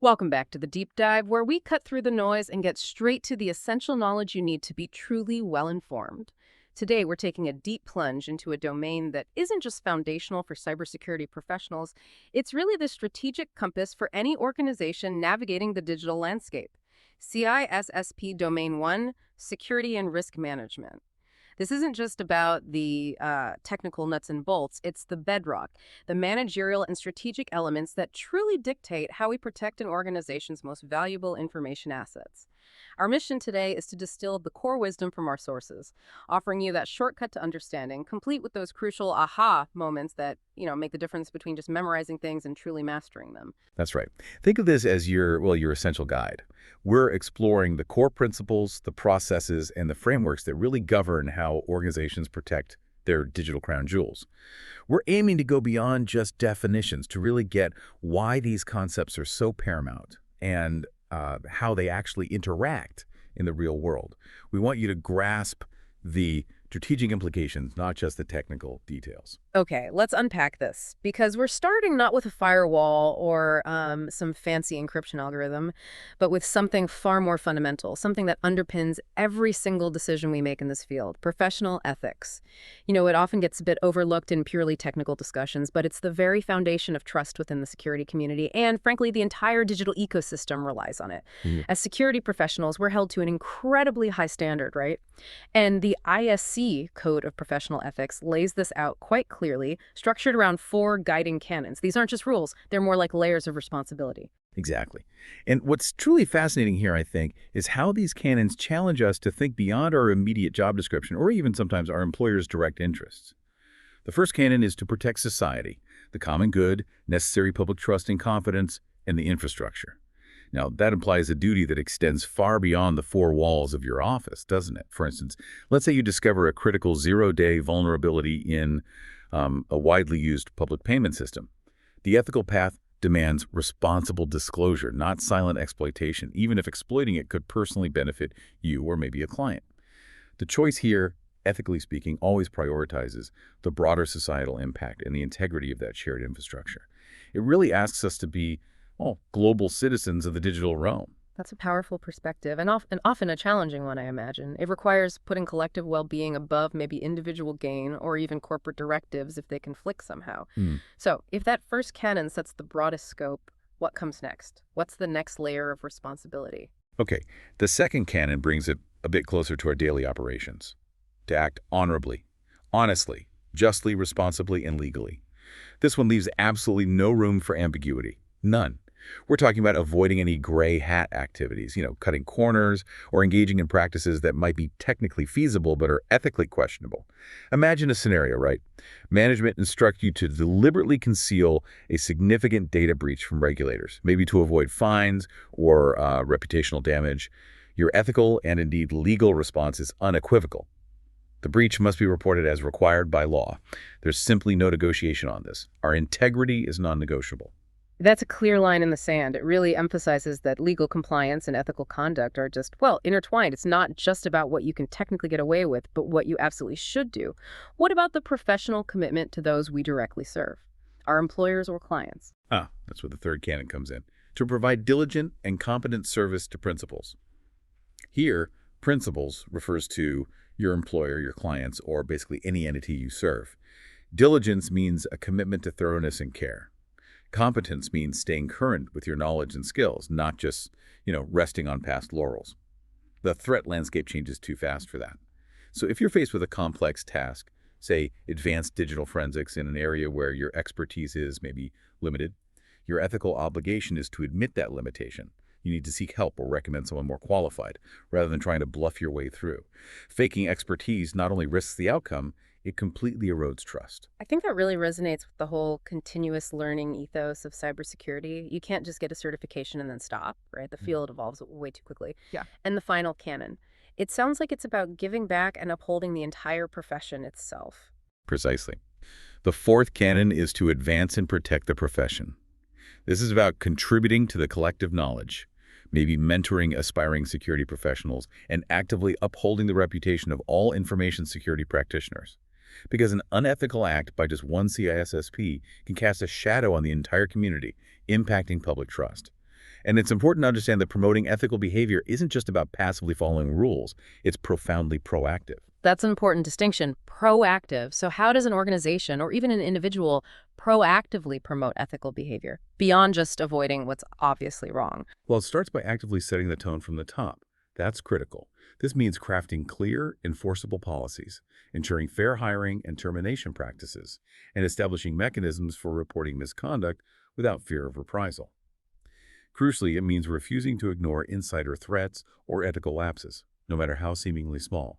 Welcome back to the deep dive, where we cut through the noise and get straight to the essential knowledge you need to be truly well informed. Today, we're taking a deep plunge into a domain that isn't just foundational for cybersecurity professionals, it's really the strategic compass for any organization navigating the digital landscape. CISSP Domain 1, Security and Risk Management. This isn't just about the technical nuts and bolts, it's the bedrock, the managerial and strategic elements that truly dictate how we protect an organization's most valuable information assets. Our mission today is to distill the core wisdom from our sources, offering you that shortcut to understanding, complete with those crucial aha moments that, make the difference between just memorizing things and truly mastering them. That's right. Think of this as your essential guide. We're exploring the core principles, the processes, and the frameworks that really govern how organizations protect their digital crown jewels. We're aiming to go beyond just definitions to really get why these concepts are so paramount and how they actually interact in the real world. We want you to grasp the strategic implications, not just the technical details. Okay, let's unpack this, because we're starting not with a firewall or some fancy encryption algorithm, but with something far more fundamental, something that underpins every single decision we make in this field: professional ethics. It often gets a bit overlooked in purely technical discussions, but it's the very foundation of trust within the security community, and frankly, the entire digital ecosystem relies on it. As security professionals, we're held to an incredibly high standard, right? And the ISC Code of Professional Ethics lays this out quite clearly, structured around 4 guiding canons. These aren't just rules, they're more like layers of responsibility. Exactly. And what's truly fascinating here, I think, is how these canons challenge us to think beyond our immediate job description or even sometimes our employer's direct interests. The first canon is to protect society, the common good, necessary public trust and confidence, and the infrastructure. Now, that implies a duty that extends far beyond the 4 walls of your office, doesn't it? For instance, let's say you discover a critical zero-day vulnerability in a widely used public payment system. The ethical path demands responsible disclosure, not silent exploitation, even if exploiting it could personally benefit you or maybe a client. The choice here, ethically speaking, always prioritizes the broader societal impact and the integrity of that shared infrastructure. It really asks us to be global citizens of the digital realm. That's a powerful perspective, and often a challenging one, I imagine. It requires putting collective well-being above maybe individual gain or even corporate directives if they conflict somehow. So if that first canon sets the broadest scope, what comes next? What's the next layer of responsibility? Okay, the second canon brings it a bit closer to our daily operations. To act honorably, honestly, justly, responsibly, and legally. This one leaves absolutely no room for ambiguity. None. We're talking about avoiding any gray hat activities, cutting corners or engaging in practices that might be technically feasible but are ethically questionable. Imagine a scenario, right? Management instructs you to deliberately conceal a significant data breach from regulators, maybe to avoid fines or reputational damage. Your ethical and indeed legal response is unequivocal. The breach must be reported as required by law. There's simply no negotiation on this. Our integrity is non-negotiable. That's a clear line in the sand. It really emphasizes that legal compliance and ethical conduct are just, intertwined. It's not just about what you can technically get away with, but what you absolutely should do. What about the professional commitment to those we directly serve, our employers or clients? That's where the third canon comes in. To provide diligent and competent service to principals. Here, principals refers to your employer, your clients, or basically any entity you serve. Diligence means a commitment to thoroughness and care. Competence means staying current with your knowledge and skills, not just, resting on past laurels. The threat landscape changes too fast for that. So if you're faced with a complex task, say advanced digital forensics in an area where your expertise is maybe limited, your ethical obligation is to admit that limitation. You need to seek help or recommend someone more qualified, rather than trying to bluff your way through. Faking expertise not only risks the outcome, it completely erodes trust. I think that really resonates with the whole continuous learning ethos of cybersecurity. You can't just get a certification and then stop, right? The field evolves way too quickly. Yeah. And the final canon. It sounds like it's about giving back and upholding the entire profession itself. Precisely. The fourth canon is to advance and protect the profession. This is about contributing to the collective knowledge, maybe mentoring aspiring security professionals, and actively upholding the reputation of all information security practitioners. Because an unethical act by just one CISSP can cast a shadow on the entire community, impacting public trust. And it's important to understand that promoting ethical behavior isn't just about passively following rules. It's profoundly proactive. That's an important distinction. Proactive. So how does an organization or even an individual proactively promote ethical behavior beyond just avoiding what's obviously wrong? Well, it starts by actively setting the tone from the top. That's critical. This means crafting clear, enforceable policies, ensuring fair hiring and termination practices, and establishing mechanisms for reporting misconduct without fear of reprisal. Crucially, it means refusing to ignore insider threats or ethical lapses, no matter how seemingly small.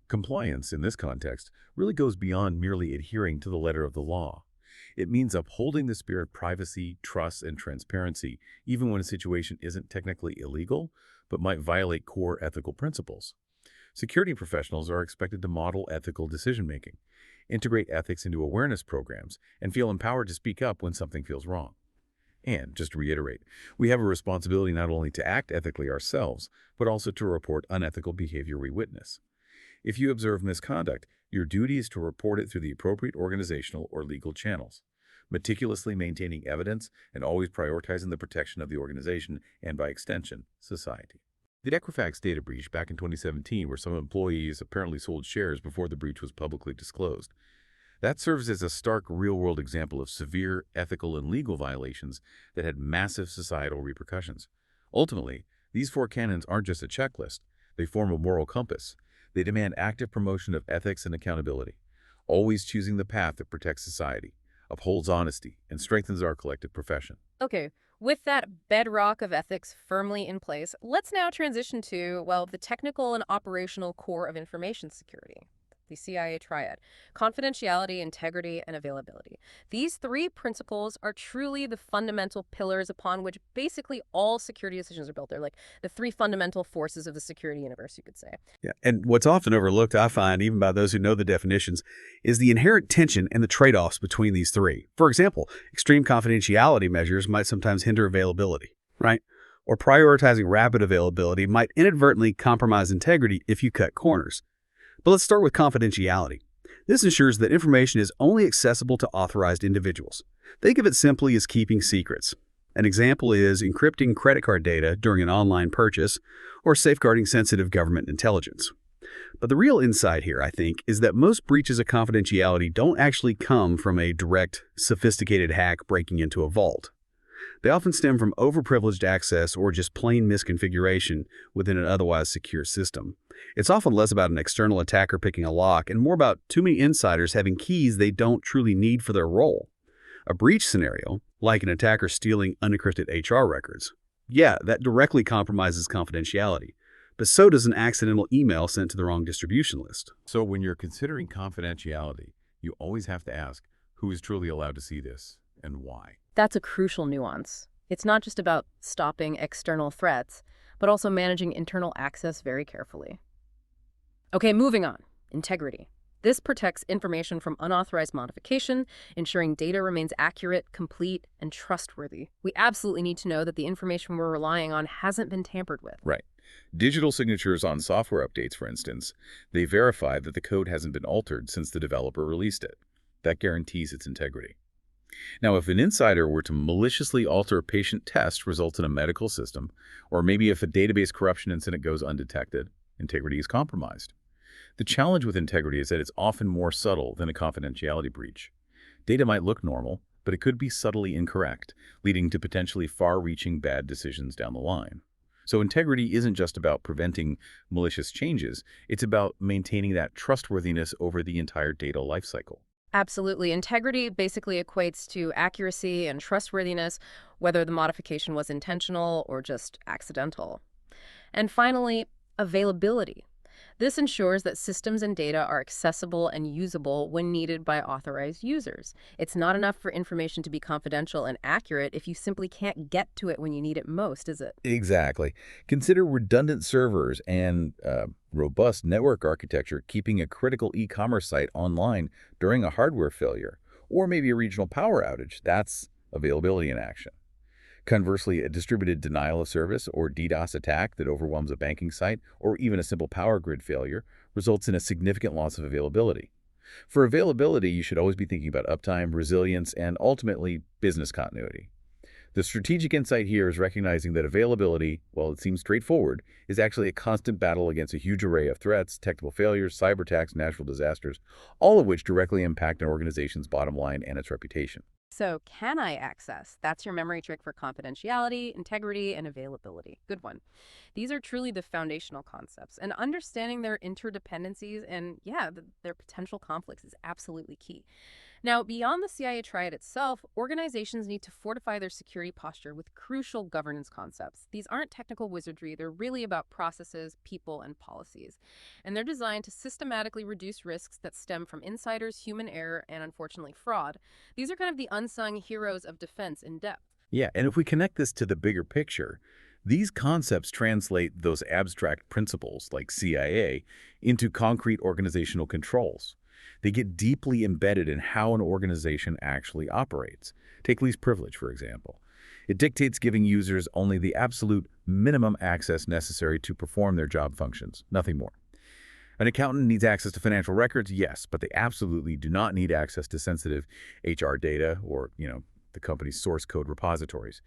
Compliance, in this context, really goes beyond merely adhering to the letter of the law. It means upholding the spirit of privacy, trust, and transparency, even when a situation isn't technically illegal, but might violate core ethical principles. Security professionals are expected to model ethical decision-making, integrate ethics into awareness programs, and feel empowered to speak up when something feels wrong. And, just to reiterate, we have a responsibility not only to act ethically ourselves, but also to report unethical behavior we witness. If you observe misconduct, your duty is to report it through the appropriate organizational or legal channels, meticulously maintaining evidence and always prioritizing the protection of the organization and, by extension, society. The Equifax data breach back in 2017, where some employees apparently sold shares before the breach was publicly disclosed. That serves as a stark real-world example of severe ethical and legal violations that had massive societal repercussions. Ultimately, these four canons aren't just a checklist. They form a moral compass. They demand active promotion of ethics and accountability, always choosing the path that protects society, upholds honesty, and strengthens our collective profession. Okay, with that bedrock of ethics firmly in place, let's now transition to, well, the technical and operational core of information security, the CIA Triad: confidentiality, integrity, and availability. These three principles are truly the fundamental pillars upon which basically all security decisions are built. They're like the three fundamental forces of the security universe, you could say. Yeah, and what's often overlooked, I find, even by those who know the definitions, is the inherent tension and the trade-offs between these three. For example, extreme confidentiality measures might sometimes hinder availability, right? Or prioritizing rapid availability might inadvertently compromise integrity if you cut corners. But let's start with confidentiality. This ensures that information is only accessible to authorized individuals. Think of it simply as keeping secrets. An example is encrypting credit card data during an online purchase or safeguarding sensitive government intelligence. But the real insight here, I think, is that most breaches of confidentiality don't actually come from a direct, sophisticated hack breaking into a vault. They often stem from overprivileged access or just plain misconfiguration within an otherwise secure system. It's often less about an external attacker picking a lock and more about too many insiders having keys they don't truly need for their role. A breach scenario, like an attacker stealing unencrypted HR records, yeah, that directly compromises confidentiality. But so does an accidental email sent to the wrong distribution list. So when you're considering confidentiality, you always have to ask, who is truly allowed to see this and why? That's a crucial nuance. It's not just about stopping external threats, but also managing internal access very carefully. Okay, moving on. Integrity. This protects information from unauthorized modification, ensuring data remains accurate, complete, and trustworthy. We absolutely need to know that the information we're relying on hasn't been tampered with. Right. Digital signatures on software updates, for instance, they verify that the code hasn't been altered since the developer released it. That guarantees its integrity. Now, if an insider were to maliciously alter a patient test results in a medical system, or maybe if a database corruption incident goes undetected, integrity is compromised. The challenge with integrity is that it's often more subtle than a confidentiality breach. Data might look normal, but it could be subtly incorrect, leading to potentially far-reaching bad decisions down the line. So integrity isn't just about preventing malicious changes, it's about maintaining that trustworthiness over the entire data lifecycle. Absolutely. Integrity basically equates to accuracy and trustworthiness, whether the modification was intentional or just accidental. And finally, availability. This ensures that systems and data are accessible and usable when needed by authorized users. It's not enough for information to be confidential and accurate if you simply can't get to it when you need it most, is it? Exactly. Consider redundant servers and robust network architecture keeping a critical e-commerce site online during a hardware failure, or maybe a regional power outage. That's availability in action. Conversely, a distributed denial of service or DDoS attack that overwhelms a banking site or even a simple power grid failure results in a significant loss of availability. For availability, you should always be thinking about uptime, resilience, and ultimately business continuity. The strategic insight here is recognizing that availability, while it seems straightforward, is actually a constant battle against a huge array of threats, technical failures, cyber attacks, natural disasters, all of which directly impact an organization's bottom line and its reputation. So, can I access? That's your memory trick for confidentiality, integrity, and availability. Good one. These are truly the foundational concepts, and understanding their interdependencies and, yeah, their potential conflicts is absolutely key. Now, beyond the CIA Triad itself, organizations need to fortify their security posture with crucial governance concepts. These aren't technical wizardry, they're really about processes, people, and policies. And they're designed to systematically reduce risks that stem from insiders, human error, and unfortunately fraud. These are kind of the unsung heroes of defense in depth. Yeah, and if we connect this to the bigger picture, these concepts translate those abstract principles, like CIA, into concrete organizational controls. They get deeply embedded in how an organization actually operates. Take least privilege, for example. It dictates giving users only the absolute minimum access necessary to perform their job functions, nothing more. An accountant needs access to financial records, yes, but they absolutely do not need access to sensitive HR data or, the company's source code repositories.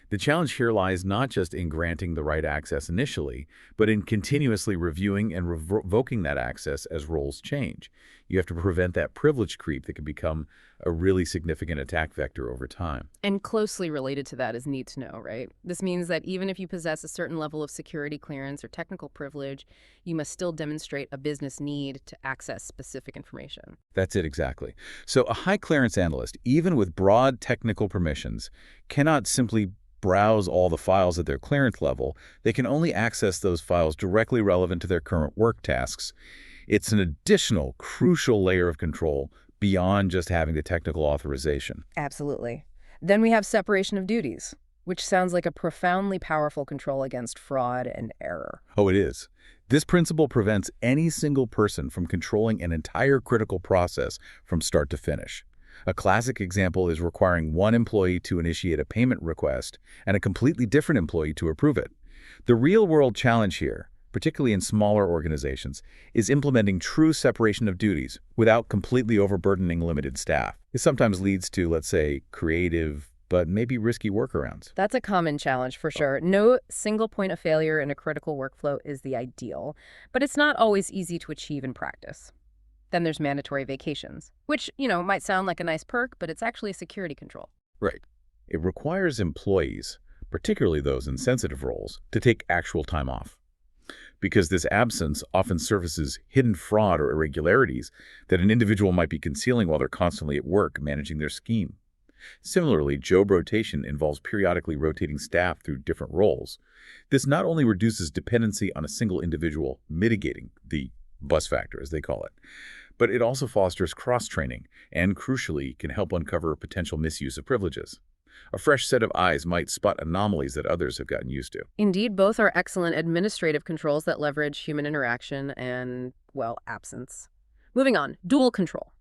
The challenge here lies not just in granting the right access initially, but in continuously reviewing and revoking that access as roles change. You have to prevent that privilege creep that can become a really significant attack vector over time. And closely related to that is need to know, right? This means that even if you possess a certain level of security clearance or technical privilege, you must still demonstrate a business need to access specific information. That's it exactly. So a high clearance analyst, even with broad technical permissions, cannot simply browse all the files at their clearance level. They can only access those files directly relevant to their current work tasks. It's an additional crucial layer of control beyond just having the technical authorization. Absolutely. Then we have separation of duties, which sounds like a profoundly powerful control against fraud and error. Oh, it is. This principle prevents any single person from controlling an entire critical process from start to finish. A classic example is requiring one employee to initiate a payment request and a completely different employee to approve it. The real-world challenge here, particularly in smaller organizations, is implementing true separation of duties without completely overburdening limited staff. This sometimes leads to, let's say, creative but maybe risky workarounds. That's a common challenge for sure. No single point of failure in a critical workflow is the ideal, but it's not always easy to achieve in practice. Then there's mandatory vacations, which, might sound like a nice perk, but it's actually a security control. Right. It requires employees, particularly those in sensitive roles, to take actual time off. Because this absence often surfaces hidden fraud or irregularities that an individual might be concealing while they're constantly at work managing their scheme. Similarly, job rotation involves periodically rotating staff through different roles. This not only reduces dependency on a single individual, mitigating the bus factor, as they call it, but it also fosters cross-training and, crucially, can help uncover potential misuse of privileges. A fresh set of eyes might spot anomalies that others have gotten used to. Indeed, both are excellent administrative controls that leverage human interaction and, absence. Moving on, dual control.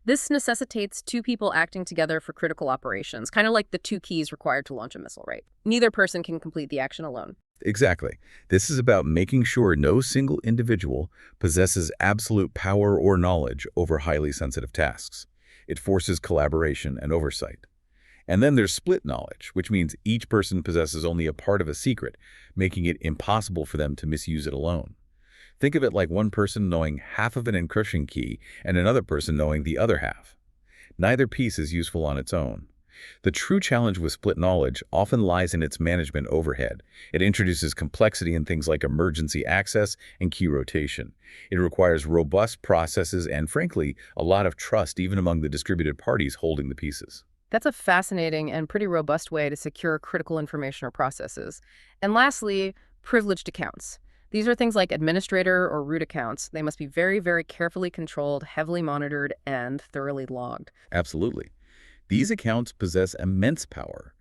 This necessitates two people acting together for critical operations, kind of like the two keys required to launch a missile, right? Neither person can complete the action alone. Exactly. This is about making sure no single individual possesses absolute power or knowledge over highly sensitive tasks. It forces collaboration and oversight. And then there's split knowledge, which means each person possesses only a part of a secret, making it impossible for them to misuse it alone. Think of it like one person knowing half of an encryption key and another person knowing the other half. Neither piece is useful on its own. The true challenge with split knowledge often lies in its management overhead. It introduces complexity in things like emergency access and key rotation. It requires robust processes and, frankly, a lot of trust even among the distributed parties holding the pieces. That's a fascinating and pretty robust way to secure critical information or processes. And lastly, privileged accounts. These are things like administrator or root accounts. They must be very, very carefully controlled, heavily monitored, and thoroughly logged. Absolutely. These accounts possess immense power,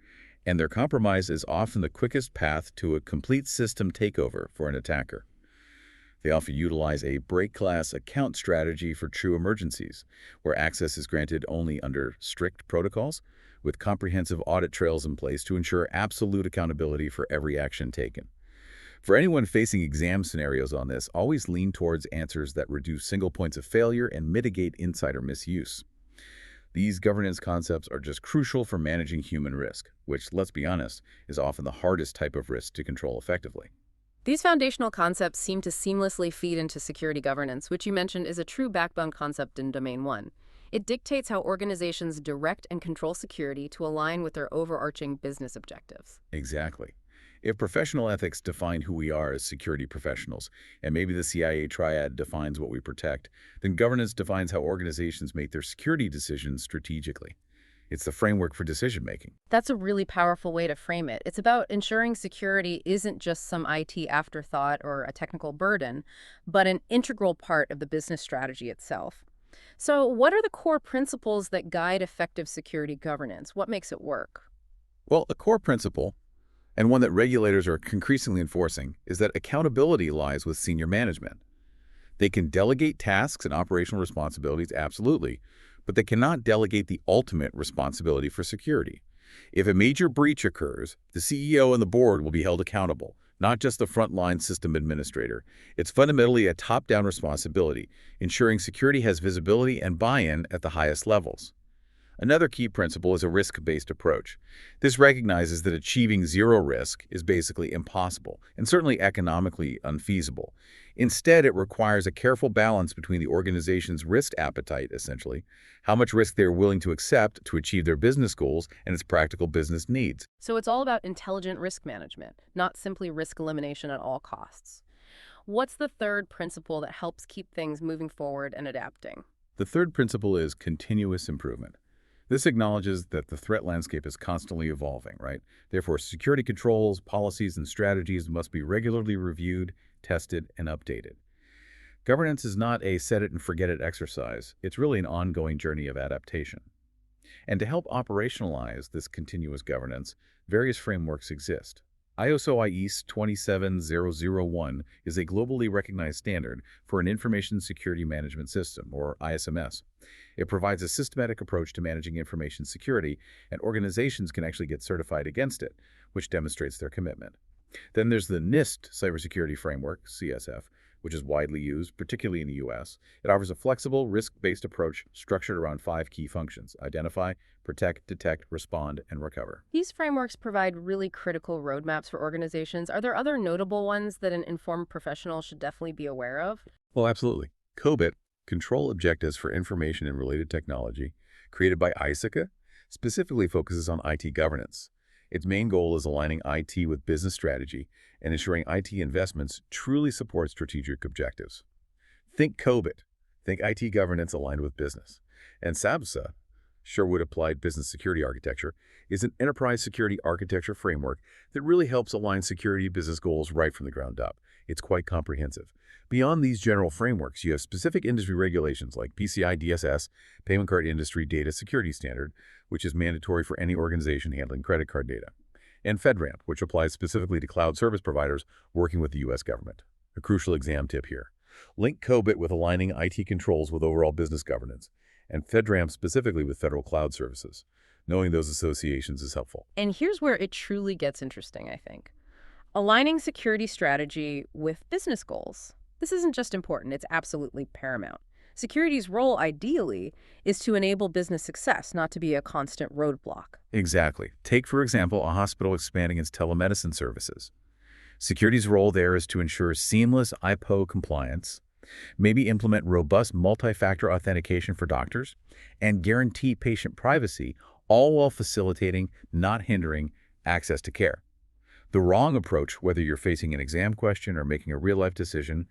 and their compromise is often the quickest path to a complete system takeover for an attacker. They often utilize a break-glass account strategy for true emergencies, where access is granted only under strict protocols, with comprehensive audit trails in place to ensure absolute accountability for every action taken. For anyone facing exam scenarios on this, always lean towards answers that reduce single points of failure and mitigate insider misuse. These governance concepts are just crucial for managing human risk, which, let's be honest, is often the hardest type of risk to control effectively. These foundational concepts seem to seamlessly feed into security governance, which you mentioned is a true backbone concept in Domain 1. It dictates how organizations direct and control security to align with their overarching business objectives. Exactly. If professional ethics define who we are as security professionals, and maybe the CIA Triad defines what we protect, then governance defines how organizations make their security decisions strategically. It's the framework for decision-making. That's a really powerful way to frame it. It's about ensuring security isn't just some IT afterthought or a technical burden, but an integral part of the business strategy itself. So, what are the core principles that guide effective security governance? What makes it work? Well, a core principle, and one that regulators are increasingly enforcing, is that accountability lies with senior management. They can delegate tasks and operational responsibilities, absolutely, but they cannot delegate the ultimate responsibility for security. If a major breach occurs, the CEO and the board will be held accountable, not just the frontline system administrator. It's fundamentally a top-down responsibility, ensuring security has visibility and buy-in at the highest levels. Another key principle is a risk-based approach. This recognizes that achieving zero risk is basically impossible and certainly economically unfeasible. Instead, it requires a careful balance between the organization's risk appetite, essentially, how much risk they're willing to accept to achieve their business goals, and its practical business needs. So, it's all about intelligent risk management, not simply risk elimination at all costs. What's the third principle that helps keep things moving forward and adapting? The third principle is continuous improvement. This acknowledges that the threat landscape is constantly evolving, right? Therefore, security controls, policies, and strategies must be regularly reviewed, tested, and updated. Governance is not a set-it-and-forget-it exercise. It's really an ongoing journey of adaptation. And to help operationalize this continuous governance, various frameworks exist. ISO IEC 27001 is a globally recognized standard for an information security management system, or ISMS. It provides a systematic approach to managing information security, and organizations can actually get certified against it, which demonstrates their commitment. Then there's the NIST Cybersecurity Framework, CSF, which is widely used, particularly in the U.S. It offers a flexible, risk-based approach structured around 5 key functions: identify, protect, detect, respond, and recover. These frameworks provide really critical roadmaps for organizations. Are there other notable ones that an informed professional should definitely be aware of? Well, absolutely. COBIT, Control Objectives for Information and Related Technology, created by ISC², specifically focuses on IT governance. Its main goal is aligning IT with business strategy and ensuring IT investments truly support strategic objectives. Think COBIT. Think IT governance aligned with business. And SABSA, Sherwood Applied Business Security Architecture, is an enterprise security architecture framework that really helps align security business goals right from the ground up. It's quite comprehensive. Beyond these general frameworks, you have specific industry regulations like PCI DSS, Payment Card Industry Data Security Standard, which is mandatory for any organization handling credit card data, and FedRAMP, which applies specifically to cloud service providers working with the U.S. government. A crucial exam tip here. Link COBIT with aligning IT controls with overall business governance, and FedRAMP specifically with federal cloud services. Knowing those associations is helpful. And here's where it truly gets interesting, I think. Aligning security strategy with business goals. This isn't just important, it's absolutely paramount. Security's role, ideally, is to enable business success, not to be a constant roadblock. Exactly. Take, for example, a hospital expanding its telemedicine services. Security's role there is to ensure seamless IPAA compliance, maybe implement robust multi-factor authentication for doctors, and guarantee patient privacy, all while facilitating, not hindering, access to care. The wrong approach, whether you're facing an exam question or making a real-life decision,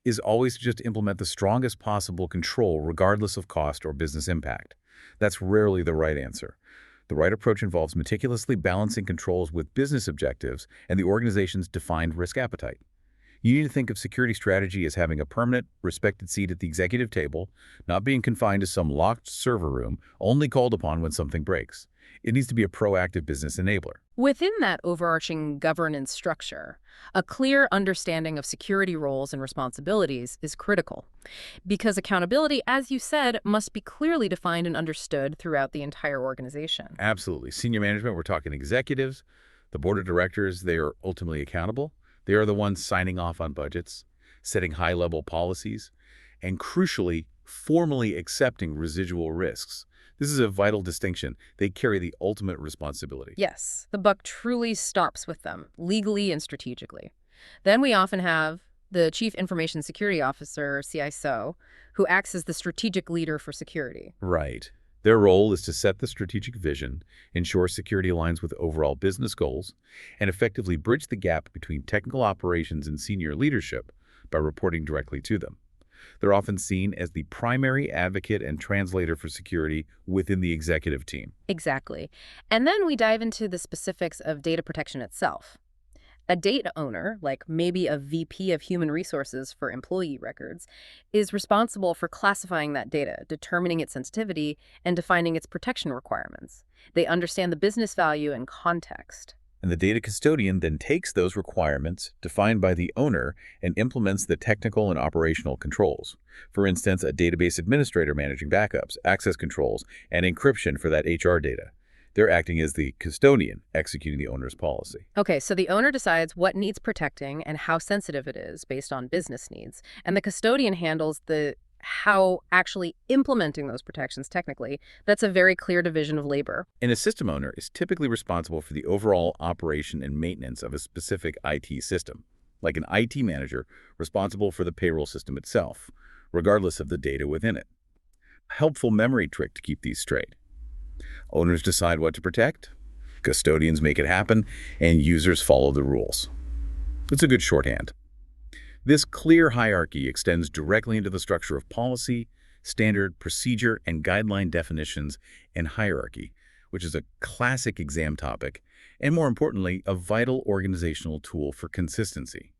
is always to just implement the strongest possible control regardless of cost or business impact. That's rarely the right answer. The right approach involves meticulously balancing controls with business objectives and the organization's defined risk appetite. You need to think of security strategy as having a permanent, respected seat at the executive table, not being confined to some locked server room, only called upon when something breaks. It needs to be a proactive business enabler. Within that overarching governance structure, a clear understanding of security roles and responsibilities is critical, because accountability, as you said, must be clearly defined and understood throughout the entire organization. Absolutely. Senior management, we're talking executives, the board of directors, they are ultimately accountable. They are the ones signing off on budgets, setting high-level policies, and crucially, formally accepting residual risks. This is a vital distinction. They carry the ultimate responsibility. Yes, the buck truly stops with them, legally and strategically. Then we often have the Chief Information Security Officer, CISO, who acts as the strategic leader for security. Right. Their role is to set the strategic vision, ensure security aligns with overall business goals, and effectively bridge the gap between technical operations and senior leadership by reporting directly to them. They're often seen as the primary advocate and translator for security within the executive team. Exactly. And then we dive into the specifics of data protection itself. A data owner, like maybe a VP of human resources for employee records, is responsible for classifying that data, determining its sensitivity, and defining its protection requirements. They understand the business value and context. And the data custodian then takes those requirements, defined by the owner, and implements the technical and operational controls. For instance, a database administrator managing backups, access controls, and encryption for that HR data. They're acting as the custodian, executing the owner's policy. Okay, so the owner decides what needs protecting and how sensitive it is based on business needs. And the custodian handles the how actually implementing those protections technically. That's a very clear division of labor. And a system owner is typically responsible for the overall operation and maintenance of a specific IT system, like an IT manager responsible for the payroll system itself, regardless of the data within it. A helpful memory trick to keep these straight. Owners decide what to protect, custodians make it happen, and users follow the rules. It's a good shorthand. This clear hierarchy extends directly into the structure of policy, standard, procedure, and guideline definitions and hierarchy, which is a classic exam topic, and more importantly, a vital organizational tool for consistency.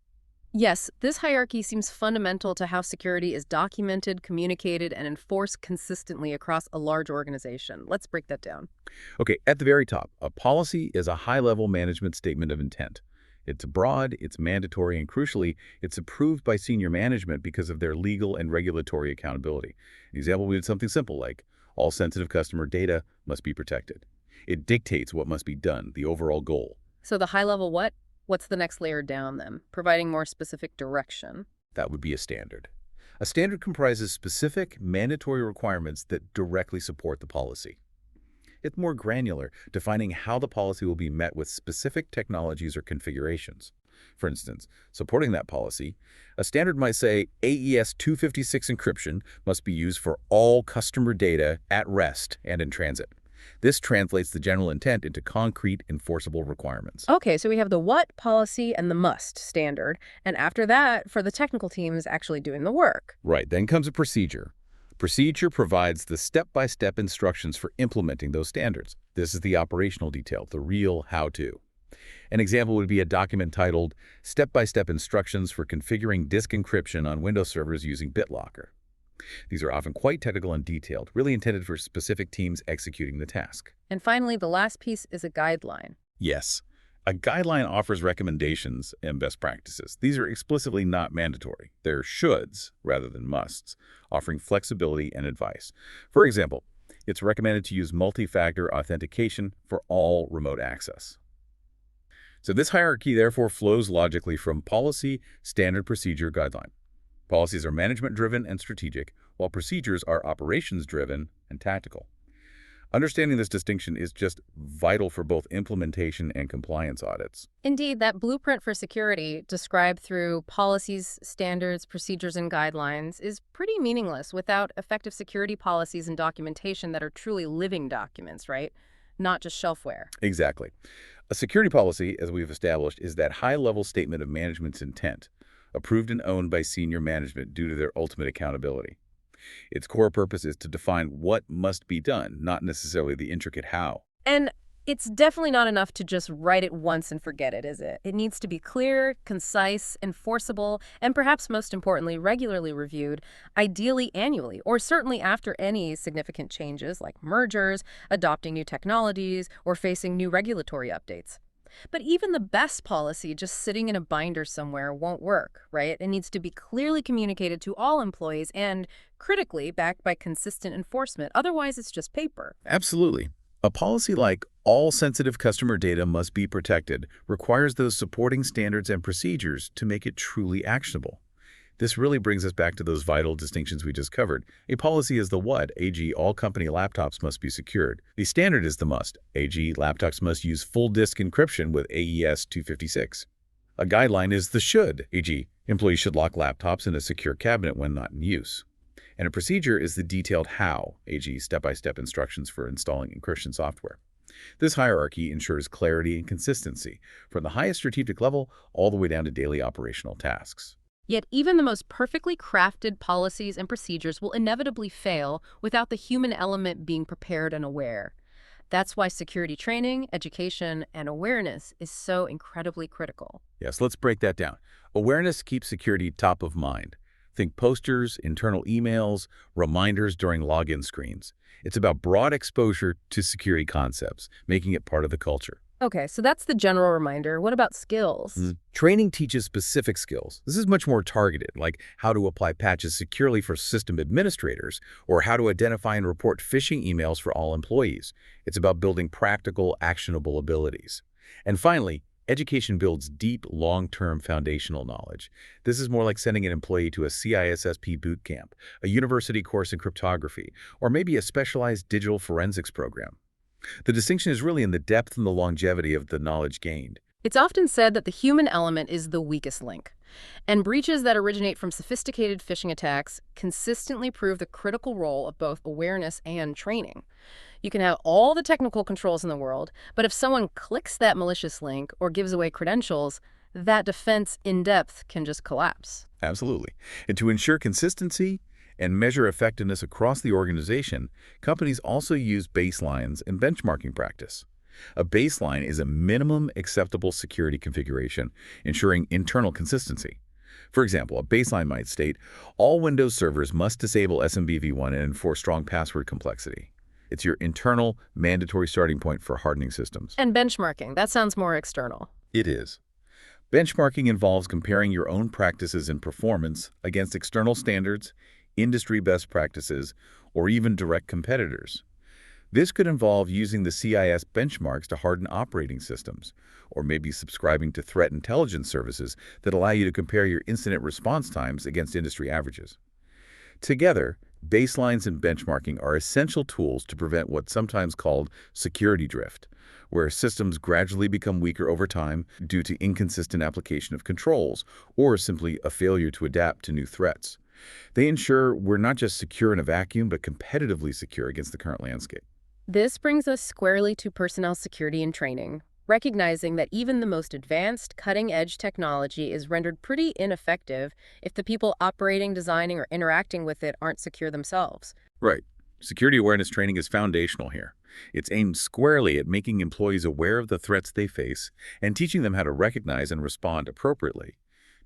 Yes, this hierarchy seems fundamental to how security is documented, communicated, and enforced consistently across a large organization. Let's break that down. Okay, at the very top, a policy is a high-level management statement of intent. It's broad, it's mandatory, and crucially, it's approved by senior management because of their legal and regulatory accountability. An example would be something simple like, all sensitive customer data must be protected. It dictates what must be done, the overall goal. So the high level what? What's the next layer down then? Providing more specific direction. That would be a standard. A standard comprises specific, mandatory requirements that directly support the policy. It's more granular, defining how the policy will be met with specific technologies or configurations. For instance, supporting that policy, a standard might say AES 256 encryption must be used for all customer data at rest and in transit. This translates the general intent into concrete, enforceable requirements. Okay, so we have the what policy and the must standard. And after that, for the technical teams actually doing the work. Right, then comes a procedure. Procedure provides the step-by-step instructions for implementing those standards. This is the operational detail, the real how-to. An example would be a document titled Step-by-Step Instructions for Configuring Disk Encryption on Windows Servers Using BitLocker. These are often quite technical and detailed, really intended for specific teams executing the task. And finally, the last piece is a guideline. Yes, a guideline offers recommendations and best practices. These are explicitly not mandatory. They're shoulds rather than musts, offering flexibility and advice. For example, it's recommended to use multi-factor authentication for all remote access. So this hierarchy therefore flows logically from policy, standard, procedure, guideline. Policies are management-driven and strategic, while procedures are operations-driven and tactical. Understanding this distinction is just vital for both implementation and compliance audits. Indeed, that blueprint for security, described through policies, standards, procedures, and guidelines, is pretty meaningless without effective security policies and documentation that are truly living documents, right? Not just shelfware. Exactly. A security policy, as we've established, is that high-level statement of management's intent, approved and owned by senior management due to their ultimate accountability. Its core purpose is to define what must be done, not necessarily the intricate how. And it's definitely not enough to just write it once and forget it, is it? It needs to be clear, concise, enforceable, and perhaps most importantly, regularly reviewed, ideally annually, or certainly after any significant changes like mergers, adopting new technologies, or facing new regulatory updates. But even the best policy just sitting in a binder somewhere won't work, right? It needs to be clearly communicated to all employees and, critically, backed by consistent enforcement. Otherwise, it's just paper. Absolutely. A policy like all sensitive customer data must be protected requires those supporting standards and procedures to make it truly actionable. This really brings us back to those vital distinctions we just covered. A policy is the what, e.g. all company laptops must be secured. The standard is the must, e.g. laptops must use full disk encryption with AES-256. A guideline is the should, e.g. employees should lock laptops in a secure cabinet when not in use. And a procedure is the detailed how, e.g. step-by-step instructions for installing encryption software. This hierarchy ensures clarity and consistency from the highest strategic level all the way down to daily operational tasks. Yet even the most perfectly crafted policies and procedures will inevitably fail without the human element being prepared and aware. That's why security training, education, and awareness is so incredibly critical. Yes, let's break that down. Awareness keeps security top of mind. Think posters, internal emails, reminders during login screens. It's about broad exposure to security concepts, making it part of the culture. Okay, so that's the general reminder. What about skills? Training teaches specific skills. This is much more targeted, like how to apply patches securely for system administrators or how to identify and report phishing emails for all employees. It's about building practical, actionable abilities. And finally, education builds deep, long-term foundational knowledge. This is more like sending an employee to a CISSP boot camp, a university course in cryptography, or maybe a specialized digital forensics program. The distinction is really in the depth and the longevity of the knowledge gained. It's often said that the human element is the weakest link, and breaches that originate from sophisticated phishing attacks consistently prove the critical role of both awareness and training. You can have all the technical controls in the world, but if someone clicks that malicious link or gives away credentials, that defense in depth can just collapse. Absolutely. And to ensure consistency and measure effectiveness across the organization, companies also use baselines and benchmarking practice. A baseline is a minimum acceptable security configuration, ensuring internal consistency. For example, a baseline might state, all Windows servers must disable SMBv1 and enforce strong password complexity. It's your internal, mandatory starting point for hardening systems. And benchmarking, that sounds more external. It is. Benchmarking involves comparing your own practices and performance against external standards, industry best practices, or even direct competitors. This could involve using the CIS benchmarks to harden operating systems, or maybe subscribing to threat intelligence services that allow you to compare your incident response times against industry averages. Together, baselines and benchmarking are essential tools to prevent what's sometimes called security drift, where systems gradually become weaker over time due to inconsistent application of controls or simply a failure to adapt to new threats. They ensure we're not just secure in a vacuum, but competitively secure against the current landscape. This brings us squarely to personnel security and training, recognizing that even the most advanced, cutting-edge technology is rendered pretty ineffective if the people operating, designing, or interacting with it aren't secure themselves. Right. Security awareness training is foundational here. It's aimed squarely at making employees aware of the threats they face and teaching them how to recognize and respond appropriately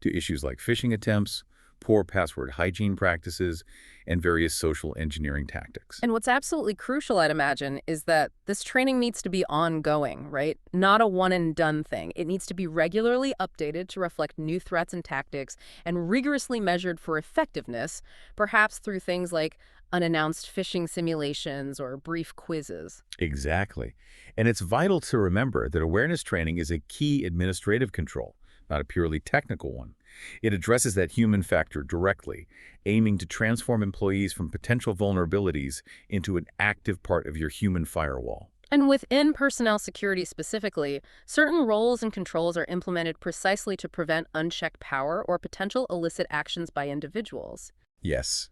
to issues like phishing attempts, poor password hygiene practices, and various social engineering tactics. And what's absolutely crucial, I'd imagine, is that this training needs to be ongoing, right? Not a one-and-done thing. It needs to be regularly updated to reflect new threats and tactics and rigorously measured for effectiveness, perhaps through things like unannounced phishing simulations or brief quizzes. Exactly. And it's vital to remember that awareness training is a key administrative control, not a purely technical one. It addresses that human factor directly, aiming to transform employees from potential vulnerabilities into an active part of your human firewall. And within personnel security specifically, certain roles and controls are implemented precisely to prevent unchecked power or potential illicit actions by individuals. Yes.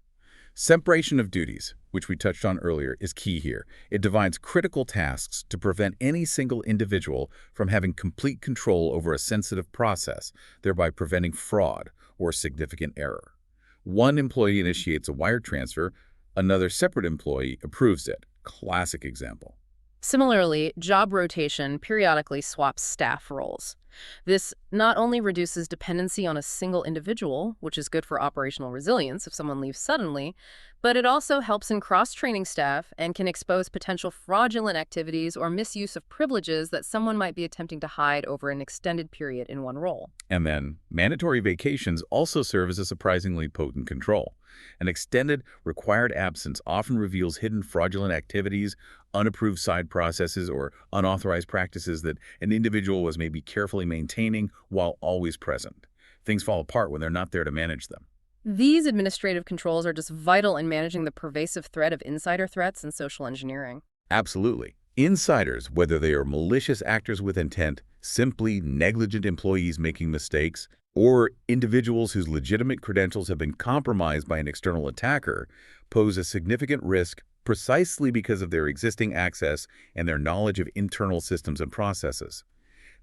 Separation of duties, which we touched on earlier, is key here. It divides critical tasks to prevent any single individual from having complete control over a sensitive process, thereby preventing fraud or significant error. One employee initiates a wire transfer, another separate employee approves it. Classic example. Similarly, job rotation periodically swaps staff roles. This not only reduces dependency on a single individual, which is good for operational resilience if someone leaves suddenly, but it also helps in cross-training staff and can expose potential fraudulent activities or misuse of privileges that someone might be attempting to hide over an extended period in one role. And then, mandatory vacations also serve as a surprisingly potent control. An extended, required absence often reveals hidden fraudulent activities, unapproved side processes, or unauthorized practices that an individual was maybe carefully maintaining while always present. Things fall apart when they're not there to manage them. These administrative controls are just vital in managing the pervasive threat of insider threats and social engineering. Absolutely. Insiders, whether they are malicious actors with intent, simply negligent employees making mistakes, or individuals whose legitimate credentials have been compromised by an external attacker, pose a significant risk precisely because of their existing access and their knowledge of internal systems and processes.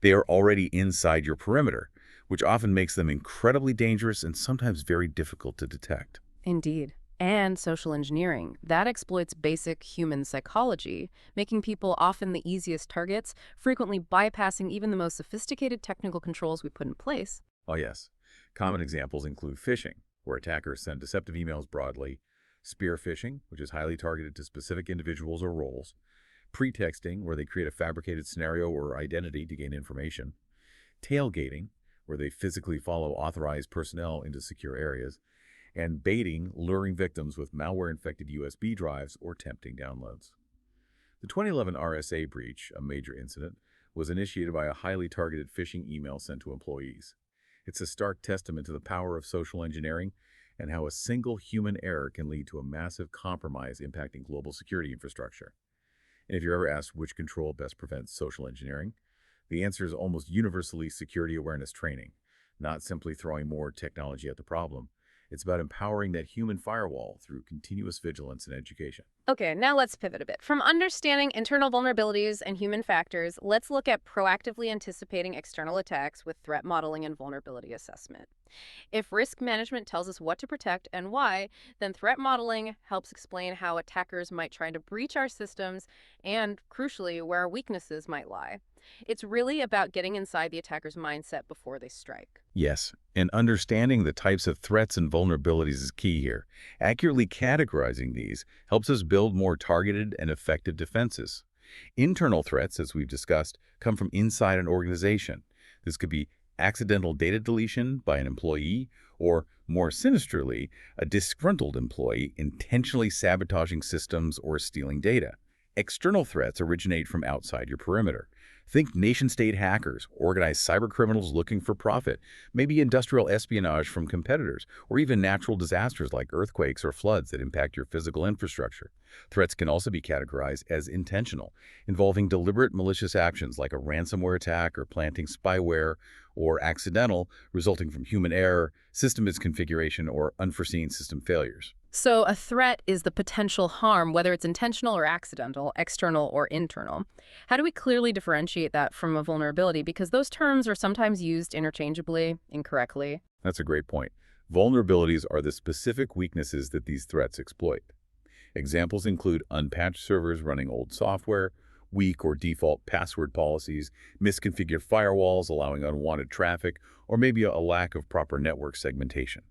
They are already inside your perimeter, which often makes them incredibly dangerous and sometimes very difficult to detect. Indeed. And social engineering. That exploits basic human psychology, making people often the easiest targets, frequently bypassing even the most sophisticated technical controls we put in place. Oh yes. Common examples include phishing, where attackers send deceptive emails broadly, spear phishing, which is highly targeted to specific individuals or roles, pretexting, where they create a fabricated scenario or identity to gain information, tailgating, where they physically follow authorized personnel into secure areas, and baiting, luring victims with malware-infected USB drives or tempting downloads. The 2011 RSA breach, a major incident, was initiated by a highly targeted phishing email sent to employees. It's a stark testament to the power of social engineering and how a single human error can lead to a massive compromise impacting global security infrastructure. And if you're ever asked which control best prevents social engineering, the answer is almost universally security awareness training, not simply throwing more technology at the problem. It's about empowering that human firewall through continuous vigilance and education. Okay, now let's pivot a bit. From understanding internal vulnerabilities and human factors, let's look at proactively anticipating external attacks with threat modeling and vulnerability assessment. If risk management tells us what to protect and why, then threat modeling helps explain how attackers might try to breach our systems and, crucially, where our weaknesses might lie. It's really about getting inside the attacker's mindset before they strike. Yes, and understanding the types of threats and vulnerabilities is key here. Accurately categorizing these helps us build more targeted and effective defenses. Internal threats, as we've discussed, come from inside an organization. This could be accidental data deletion by an employee, or more sinisterly, a disgruntled employee intentionally sabotaging systems or stealing data. External threats originate from outside your perimeter. Think nation-state hackers, organized cybercriminals looking for profit, maybe industrial espionage from competitors, or even natural disasters like earthquakes or floods that impact your physical infrastructure. Threats can also be categorized as intentional, involving deliberate malicious actions like a ransomware attack or planting spyware, or accidental, resulting from human error, system misconfiguration, or unforeseen system failures. So a threat is the potential harm, whether it's intentional or accidental, external or internal. How do we clearly differentiate that from a vulnerability? Because those terms are sometimes used interchangeably, incorrectly. That's a great point. Vulnerabilities are the specific weaknesses that these threats exploit. Examples include unpatched servers running old software, weak or default password policies, misconfigured firewalls allowing unwanted traffic, or maybe a lack of proper network segmentation.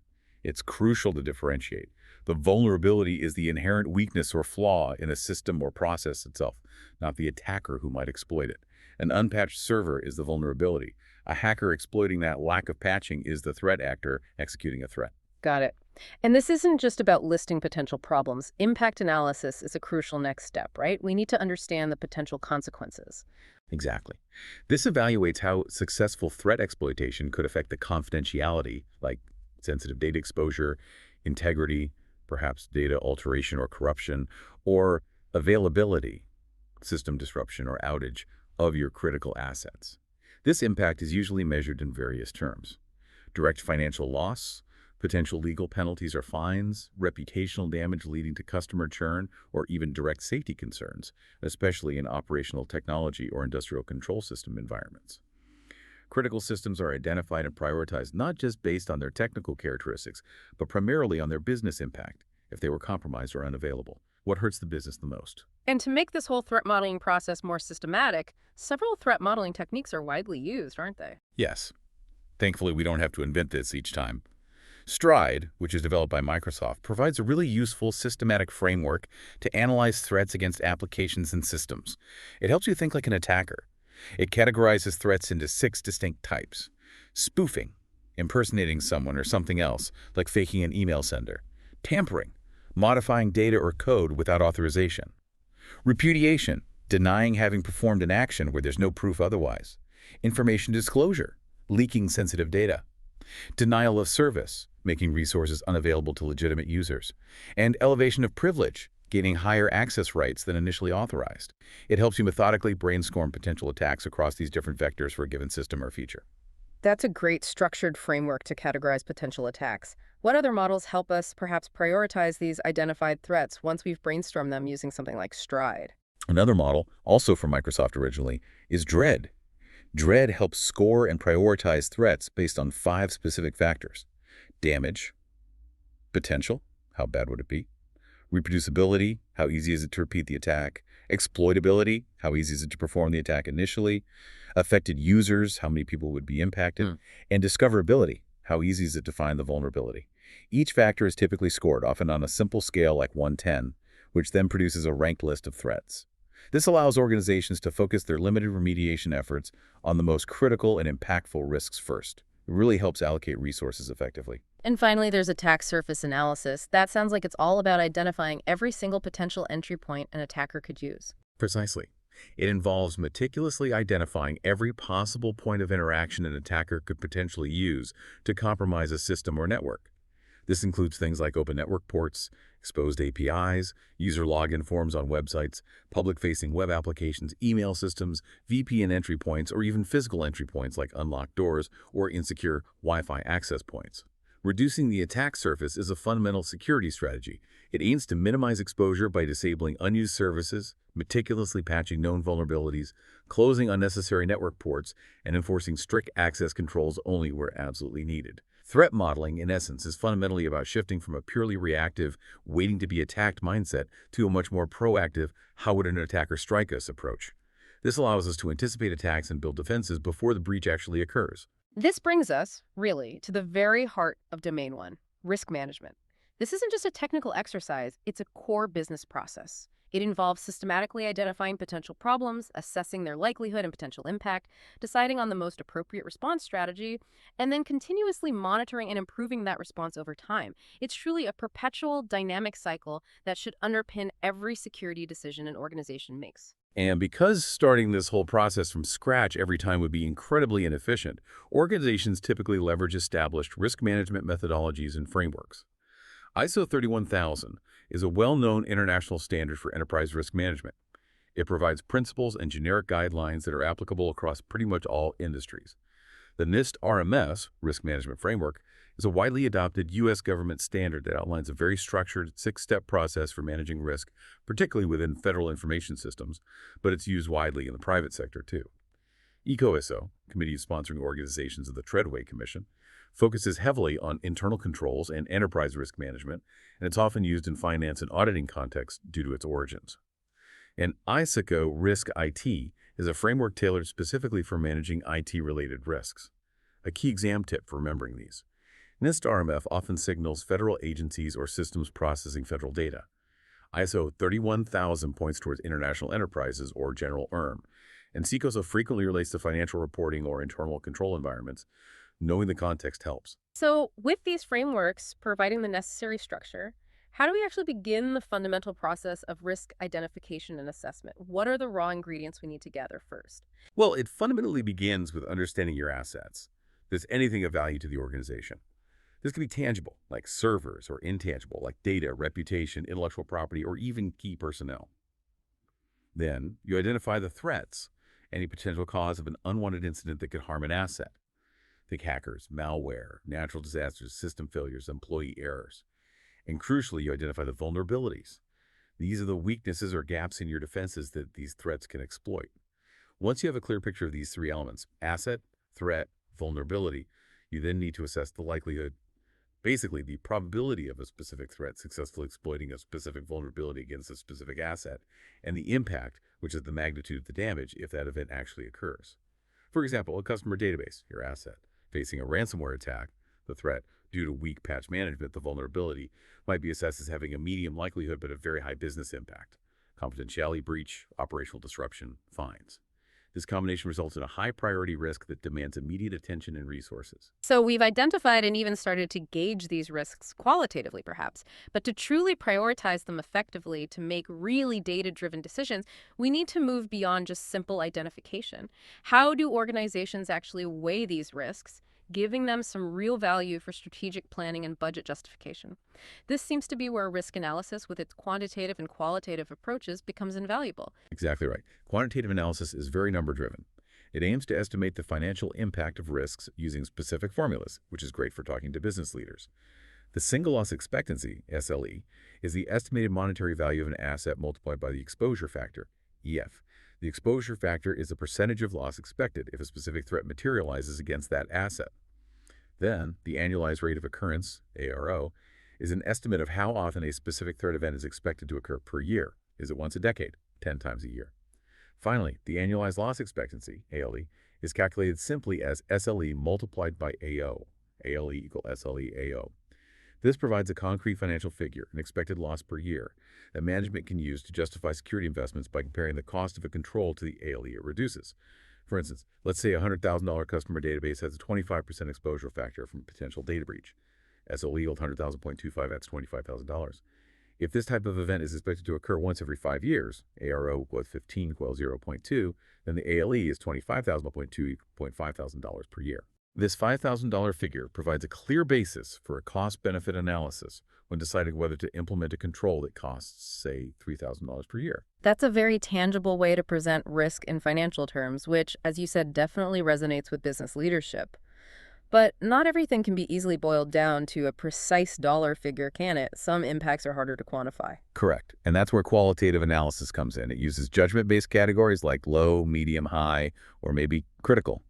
It's crucial to differentiate. The vulnerability is the inherent weakness or flaw in a system or process itself, not the attacker who might exploit it. An unpatched server is the vulnerability. A hacker exploiting that lack of patching is the threat actor executing a threat. Got it. And this isn't just about listing potential problems. Impact analysis is a crucial next step, right? We need to understand the potential consequences. Exactly. This evaluates how successful threat exploitation could affect the confidentiality, like sensitive data exposure, integrity, perhaps data alteration or corruption, or availability, system disruption or outage of your critical assets. This impact is usually measured in various terms: direct financial loss, potential legal penalties or fines, reputational damage leading to customer churn, or even direct safety concerns, especially in operational technology or industrial control system environments. Critical systems are identified and prioritized not just based on their technical characteristics, but primarily on their business impact. If they were compromised or unavailable, what hurts the business the most? And to make this whole threat modeling process more systematic, several threat modeling techniques are widely used, aren't they? Yes. Thankfully, we don't have to invent this each time. Stride, which is developed by Microsoft, provides a really useful systematic framework to analyze threats against applications and systems. It helps you think like an attacker. It categorizes threats into 6 distinct types: spoofing, impersonating someone or something else, like faking an email sender; tampering, modifying data or code without authorization; repudiation, denying having performed an action where there's no proof otherwise; information disclosure, leaking sensitive data; Denial of service, making resources unavailable to legitimate users. And elevation of privilege, gaining higher access rights than initially authorized. It helps you methodically brainstorm potential attacks across these different vectors for a given system or feature. That's a great structured framework to categorize potential attacks. What other models help us perhaps prioritize these identified threats once we've brainstormed them using something like Stride? Another model, also from Microsoft originally, is Dread. Dread helps score and prioritize threats based on 5 specific factors: damage, potential, how bad would it be? Reproducibility, how easy is it to repeat the attack? Exploitability, how easy is it to perform the attack initially? Affected users, how many people would be impacted? And discoverability, how easy is it to find the vulnerability? Each factor is typically scored, often on a simple scale like 1-10, which then produces a ranked list of threats. This allows organizations to focus their limited remediation efforts on the most critical and impactful risks first. It really helps allocate resources effectively. And finally, there's attack surface analysis. That sounds like it's all about identifying every single potential entry point an attacker could use. Precisely. It involves meticulously identifying every possible point of interaction an attacker could potentially use to compromise a system or network. This includes things like open network ports, exposed APIs, user login forms on websites, public-facing web applications, email systems, VPN entry points, or even physical entry points like unlocked doors or insecure Wi-Fi access points. Reducing the attack surface is a fundamental security strategy. It aims to minimize exposure by disabling unused services, meticulously patching known vulnerabilities, closing unnecessary network ports, and enforcing strict access controls only where absolutely needed. Threat modeling, in essence, is fundamentally about shifting from a purely reactive, waiting to be attacked mindset to a much more proactive, how would an attacker strike us approach. This allows us to anticipate attacks and build defenses before the breach actually occurs. This brings us, really, to the very heart of Domain 1, risk management. This isn't just a technical exercise, it's a core business process. It involves systematically identifying potential problems, assessing their likelihood and potential impact, deciding on the most appropriate response strategy, and then continuously monitoring and improving that response over time. It's truly a perpetual, dynamic cycle that should underpin every security decision an organization makes. And because starting this whole process from scratch every time would be incredibly inefficient, organizations typically leverage established risk management methodologies and frameworks. ISO 31000 is a well-known international standard for enterprise risk management. It provides principles and generic guidelines that are applicable across pretty much all industries. The NIST RMS, Risk Management Framework, is a widely adopted U.S. government standard that outlines a very structured 6-step process for managing risk, particularly within federal information systems, but it's used widely in the private sector too. ECOISO, Committee of Sponsoring Organizations of the Treadway Commission, focuses heavily on internal controls and enterprise risk management, and it's often used in finance and auditing contexts due to its origins. And ISC² Risk IT is a framework tailored specifically for managing IT-related risks. A key exam tip for remembering these. NIST RMF often signals federal agencies or systems processing federal data. ISO 31000 points towards international enterprises or general ERM, and CISSP frequently relates to financial reporting or internal control environments. Knowing the context helps. So with these frameworks providing the necessary structure, how do we actually begin the fundamental process of risk identification and assessment? What are the raw ingredients we need to gather first? Well, it fundamentally begins with understanding your assets. There's anything of value to the organization. This can be tangible, like servers, or intangible, like data, reputation, intellectual property, or even key personnel. Then, you identify the threats, any potential cause of an unwanted incident that could harm an asset. Think hackers, malware, natural disasters, system failures, employee errors. And crucially, you identify the vulnerabilities. These are the weaknesses or gaps in your defenses that these threats can exploit. Once you have a clear picture of these 3 elements, asset, threat, vulnerability, you then need to assess the likelihood, basically the probability of a specific threat successfully exploiting a specific vulnerability against a specific asset, and the impact, which is the magnitude of the damage if that event actually occurs. For example, a customer database, your asset, facing a ransomware attack, the threat, due to weak patch management, the vulnerability, might be assessed as having a medium likelihood but a very high business impact. Confidentiality breach, operational disruption, fines. This combination results in a high-priority risk that demands immediate attention and resources. So we've identified and even started to gauge these risks qualitatively, perhaps. But to truly prioritize them effectively, to make really data-driven decisions, we need to move beyond just simple identification. How do organizations actually weigh these risks, giving them some real value for strategic planning and budget justification. This seems to be where risk analysis, with its quantitative and qualitative approaches, becomes invaluable. Exactly right. Quantitative analysis is very number-driven. It aims to estimate the financial impact of risks using specific formulas, which is great for talking to business leaders. The single loss expectancy, SLE, is the estimated monetary value of an asset multiplied by the exposure factor, EF. The exposure factor is the percentage of loss expected if a specific threat materializes against that asset. Then, the annualized rate of occurrence, ARO, is an estimate of how often a specific threat event is expected to occur per year. Is it once a decade? 10 times a year. Finally, the annualized loss expectancy, ALE, is calculated simply as SLE multiplied by AO, ALE equal SLE AO. This provides a concrete financial figure, an expected loss per year, that management can use to justify security investments by comparing the cost of a control to the ALE it reduces. For instance, let's say a $100,000 customer database has a 25% exposure factor from a potential data breach. SLE equals 100,000.25, that's $25,000. If this type of event is expected to occur once every 5 years, ARO equals 15 equals 0.2, then the ALE is $25,000.2, $5,000 per year. This $5,000 figure provides a clear basis for a cost-benefit analysis when deciding whether to implement a control that costs, say, $3,000 per year. That's a very tangible way to present risk in financial terms, which, as you said, definitely resonates with business leadership. But not everything can be easily boiled down to a precise dollar figure, can it? Some impacts are harder to quantify. Correct. And that's where qualitative analysis comes in. It uses judgment-based categories like low, medium, high, or maybe critical.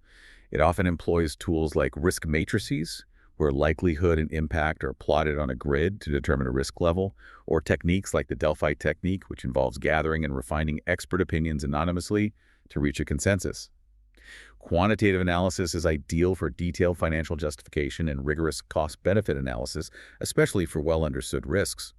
It often employs tools like risk matrices, where likelihood and impact are plotted on a grid to determine a risk level, or techniques like the Delphi technique, which involves gathering and refining expert opinions anonymously to reach a consensus. Quantitative analysis is ideal for detailed financial justification and rigorous cost-benefit analysis, especially for well-understood risks.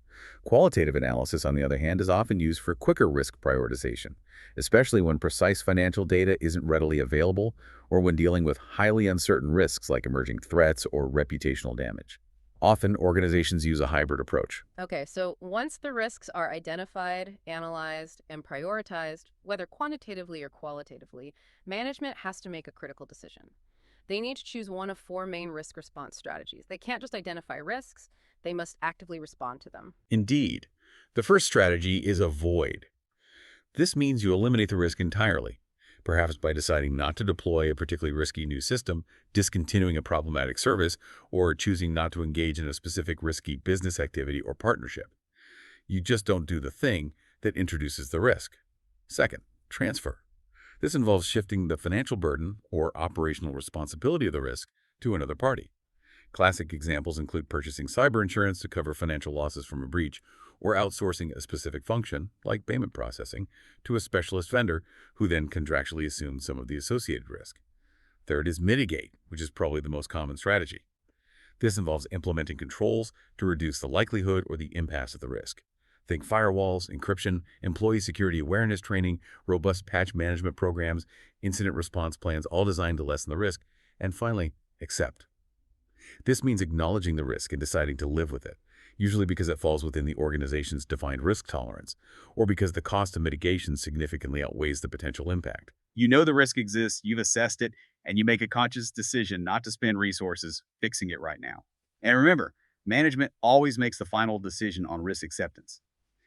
Qualitative analysis, on the other hand, is often used for quicker risk prioritization, especially when precise financial data isn't readily available or when dealing with highly uncertain risks like emerging threats or reputational damage. Often, organizations use a hybrid approach. Okay, so once the risks are identified, analyzed, and prioritized, whether quantitatively or qualitatively, management has to make a critical decision. They need to choose one of 4 main risk response strategies. They can't just identify risks, they must actively respond to them. Indeed. The first strategy is avoid. This means you eliminate the risk entirely, perhaps by deciding not to deploy a particularly risky new system, discontinuing a problematic service, or choosing not to engage in a specific risky business activity or partnership. You just don't do the thing that introduces the risk. Second, transfer. This involves shifting the financial burden or operational responsibility of the risk to another party. Classic examples include purchasing cyber insurance to cover financial losses from a breach, or outsourcing a specific function, like payment processing, to a specialist vendor who then contractually assumes some of the associated risk. Third is mitigate, which is probably the most common strategy. This involves implementing controls to reduce the likelihood or the impasse of the risk. Think firewalls, encryption, employee security awareness training, robust patch management programs, incident response plans, all designed to lessen the risk. And finally, accept. This means acknowledging the risk and deciding to live with it, usually because it falls within the organization's defined risk tolerance, or because the cost of mitigation significantly outweighs the potential impact. You know the risk exists, you've assessed it, and you make a conscious decision not to spend resources fixing it right now. And remember, management always makes the final decision on risk acceptance.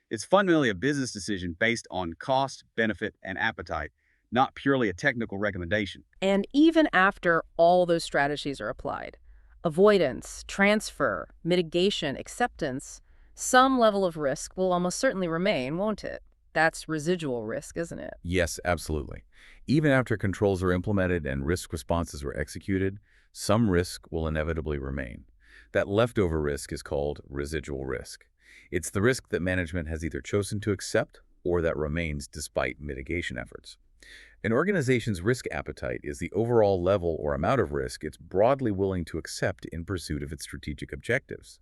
It's fundamentally a business decision based on cost, benefit, and appetite, not purely a technical recommendation. And even after all those strategies are applied, avoidance, transfer, mitigation, acceptance, some level of risk will almost certainly remain, won't it? That's residual risk, isn't it? Yes, absolutely. Even after controls are implemented and risk responses are executed, some risk will inevitably remain. That leftover risk is called residual risk. It's the risk that management has either chosen to accept or that remains despite mitigation efforts. An organization's risk appetite is the overall level or amount of risk it's broadly willing to accept in pursuit of its strategic objectives.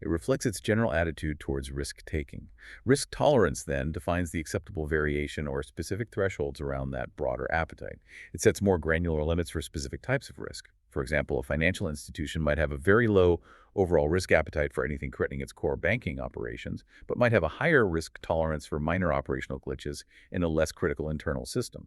It reflects its general attitude towards risk-taking. Risk tolerance, then, defines the acceptable variation or specific thresholds around that broader appetite. It sets more granular limits for specific types of risk. For example, a financial institution might have a very low overall risk appetite for anything threatening its core banking operations, but might have a higher risk tolerance for minor operational glitches in a less critical internal system.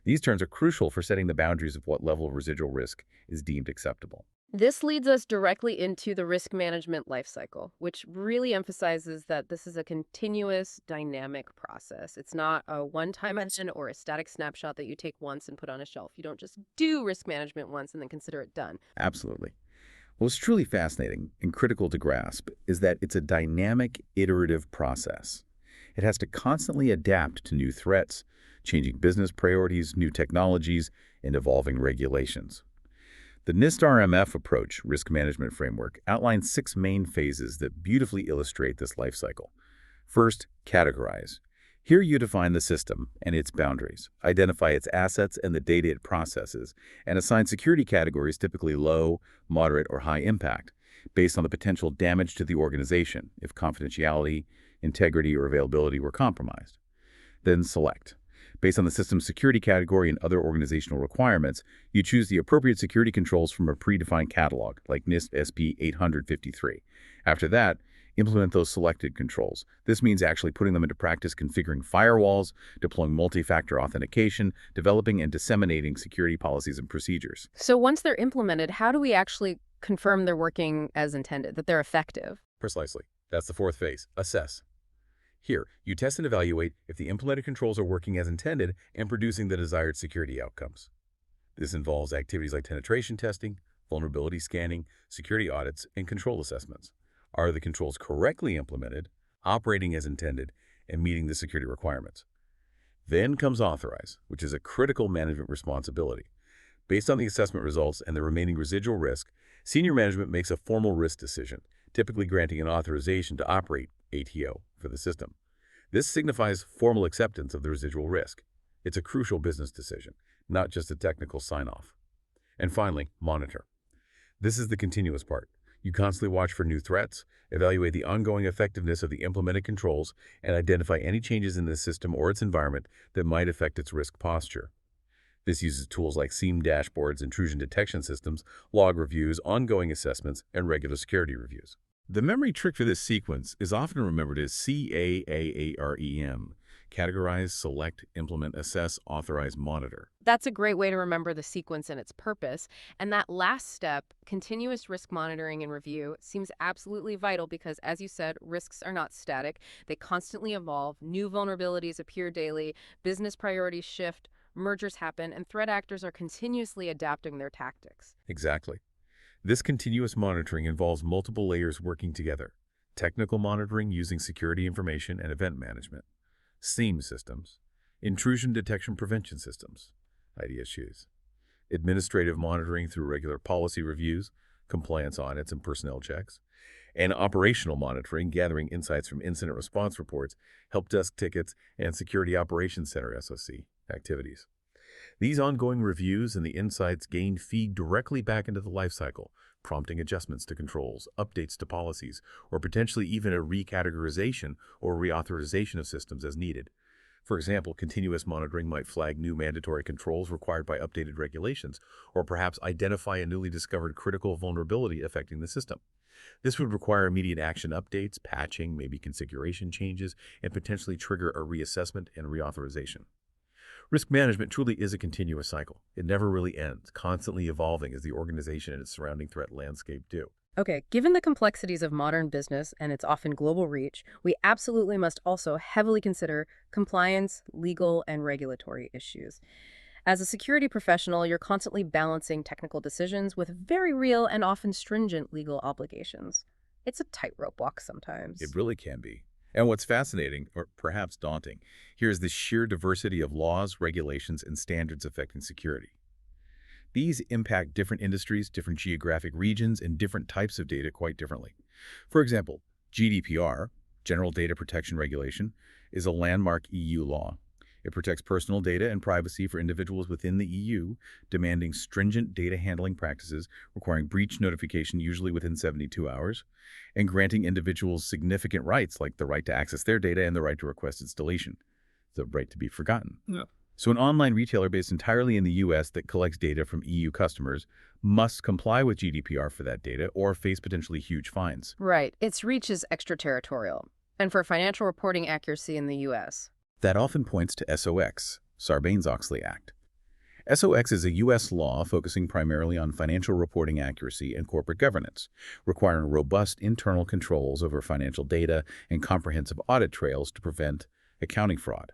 These terms are crucial for setting the boundaries of what level of residual risk is deemed acceptable. This leads us directly into the risk management lifecycle, which really emphasizes that this is a continuous, dynamic process. It's not a one-time event or a static snapshot that you take once and put on a shelf. You don't just do risk management once and then consider it done. Absolutely. What's truly fascinating and critical to grasp is that it's a dynamic, iterative process. It has to constantly adapt to new threats, changing business priorities, new technologies, and evolving regulations. The NIST-RMF approach, risk management framework, outlines 6 main phases that beautifully illustrate this life cycle. First, categorize. Here you define the system and its boundaries, identify its assets and the data it processes, and assign security categories, typically low, moderate, or high impact, based on the potential damage to the organization if confidentiality, integrity, or availability were compromised. Then select. Based on the system's security category and other organizational requirements, you choose the appropriate security controls from a predefined catalog, like NIST SP 853. After that, implement those selected controls. This means actually putting them into practice, configuring firewalls, deploying multi-factor authentication, developing and disseminating security policies and procedures. So once they're implemented, how do we actually confirm they're working as intended, that they're effective? Precisely. That's the 4th phase, assess. Here, you test and evaluate if the implemented controls are working as intended and producing the desired security outcomes. This involves activities like penetration testing, vulnerability scanning, security audits, and control assessments. Are the controls correctly implemented, operating as intended, and meeting the security requirements? Then comes authorize, which is a critical management responsibility. Based on the assessment results and the remaining residual risk, senior management makes a formal risk decision, typically granting an authorization to operate ATO for the system. This signifies formal acceptance of the residual risk. It's a crucial business decision, not just a technical sign-off. And finally, monitor. This is the continuous part. You constantly watch for new threats, evaluate the ongoing effectiveness of the implemented controls, and identify any changes in the system or its environment that might affect its risk posture. This uses tools like SIEM dashboards, intrusion detection systems, log reviews, ongoing assessments, and regular security reviews. The memory trick for this sequence is often remembered as CAAAREM: categorize, select, implement, assess, authorize, monitor. That's a great way to remember the sequence and its purpose. And that last step, continuous risk monitoring and review, seems absolutely vital because, as you said, risks are not static. They constantly evolve. New vulnerabilities appear daily. Business priorities shift. Mergers happen, and threat actors are continuously adapting their tactics. Exactly. This continuous monitoring involves multiple layers working together. Technical monitoring using security information and event management, SIEM systems, intrusion detection prevention systems, IDSQs, administrative monitoring through regular policy reviews, compliance audits, and personnel checks, and operational monitoring, gathering insights from incident response reports, help desk tickets, and security operations center SOC activities. These ongoing reviews and the insights gained feed directly back into the lifecycle, prompting adjustments to controls, updates to policies, or potentially even a recategorization or reauthorization of systems as needed. For example, continuous monitoring might flag new mandatory controls required by updated regulations, or perhaps identify a newly discovered critical vulnerability affecting the system. This would require immediate action updates, patching, maybe configuration changes, and potentially trigger a reassessment and reauthorization. Risk management truly is a continuous cycle. It never really ends, constantly evolving as the organization and its surrounding threat landscape do. Okay, given the complexities of modern business and its often global reach, we absolutely must also heavily consider compliance, legal, and regulatory issues. As a security professional, you're constantly balancing technical decisions with very real and often stringent legal obligations. It's a tightrope walk sometimes. It really can be. And what's fascinating, or perhaps daunting, here is the sheer diversity of laws, regulations, and standards affecting security. These impact different industries, different geographic regions, and different types of data quite differently. For example, GDPR, General Data Protection Regulation, is a landmark EU law. It protects personal data and privacy for individuals within the EU, demanding stringent data handling practices, requiring breach notification usually within 72 hours, and granting individuals significant rights like the right to access their data and the right to request its deletion, the right to be forgotten. Yeah. So an online retailer based entirely in the US that collects data from EU customers must comply with GDPR for that data or face potentially huge fines. Right. Its reach is extraterritorial, and for financial reporting accuracy in the U.S. That often points to SOX, Sarbanes-Oxley Act. SOX is a U.S. law focusing primarily on financial reporting accuracy and corporate governance, requiring robust internal controls over financial data and comprehensive audit trails to prevent accounting fraud.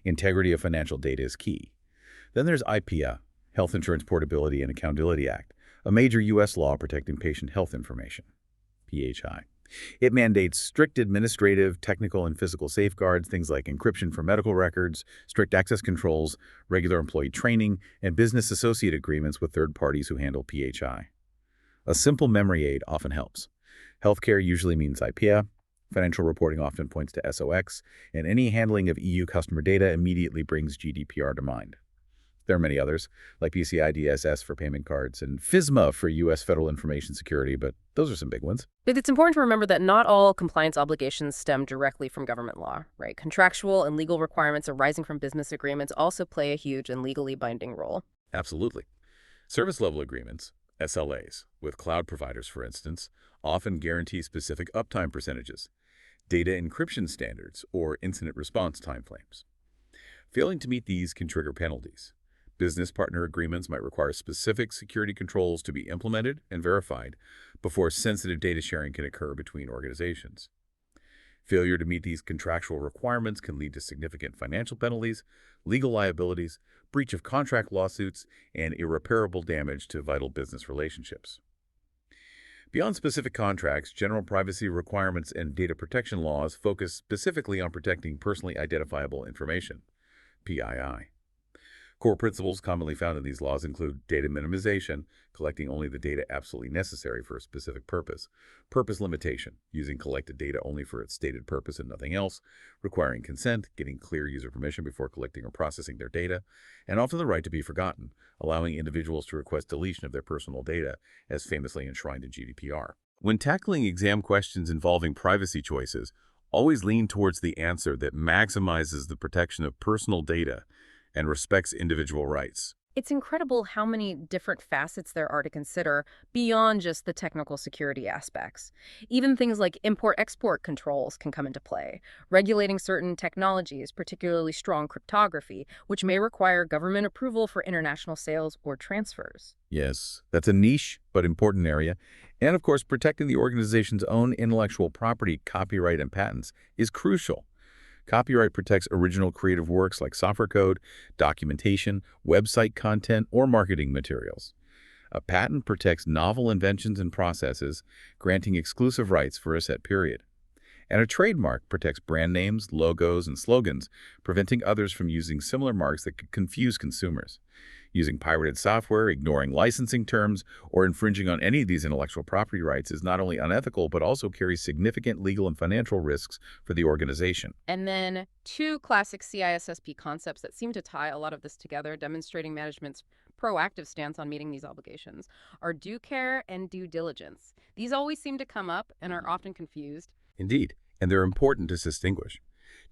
Integrity of financial data is key. Then there's IPA, Health Insurance Portability and Accountability Act, a major U.S. law protecting patient health information. PHI. It mandates strict administrative, technical, and physical safeguards, things like encryption for medical records, strict access controls, regular employee training, and business associate agreements with third parties who handle PHI. A simple memory aid often helps. Healthcare usually means IPA, financial reporting often points to SOX, and any handling of EU customer data immediately brings GDPR to mind. There are many others, like PCI DSS for payment cards and FISMA for U.S. federal information security, but those are some big ones. But it's important to remember that not all compliance obligations stem directly from government law, right? Contractual and legal requirements arising from business agreements also play a huge and legally binding role. Absolutely. Service-level agreements, SLAs, with cloud providers, for instance, often guarantee specific uptime percentages, data encryption standards, or incident response timeframes. Failing to meet these can trigger penalties. Business partner agreements might require specific security controls to be implemented and verified before sensitive data sharing can occur between organizations. Failure to meet these contractual requirements can lead to significant financial penalties, legal liabilities, breach of contract lawsuits, and irreparable damage to vital business relationships. Beyond specific contracts, general privacy requirements and data protection laws focus specifically on protecting personally identifiable information, PII. Core principles commonly found in these laws include data minimization, collecting only the data absolutely necessary for a specific purpose, purpose limitation, using collected data only for its stated purpose and nothing else, requiring consent, getting clear user permission before collecting or processing their data, and often the right to be forgotten, allowing individuals to request deletion of their personal data, as famously enshrined in GDPR. When tackling exam questions involving privacy choices, always lean towards the answer that maximizes the protection of personal data and respects individual rights. It's incredible how many different facets there are to consider beyond just the technical security aspects. Even things like import-export controls can come into play, regulating certain technologies, particularly strong cryptography, which may require government approval for international sales or transfers. Yes, that's a niche but important area. And of course, protecting the organization's own intellectual property, copyright, and patents is crucial. Copyright protects original creative works like software code, documentation, website content, or marketing materials. A patent protects novel inventions and processes, granting exclusive rights for a set period. And a trademark protects brand names, logos, and slogans, preventing others from using similar marks that could confuse consumers. Using pirated software, ignoring licensing terms, or infringing on any of these intellectual property rights is not only unethical, but also carries significant legal and financial risks for the organization. And then two classic CISSP concepts that seem to tie a lot of this together, demonstrating management's proactive stance on meeting these obligations, are due care and due diligence. These always seem to come up and are often confused. Indeed, and they're important to distinguish.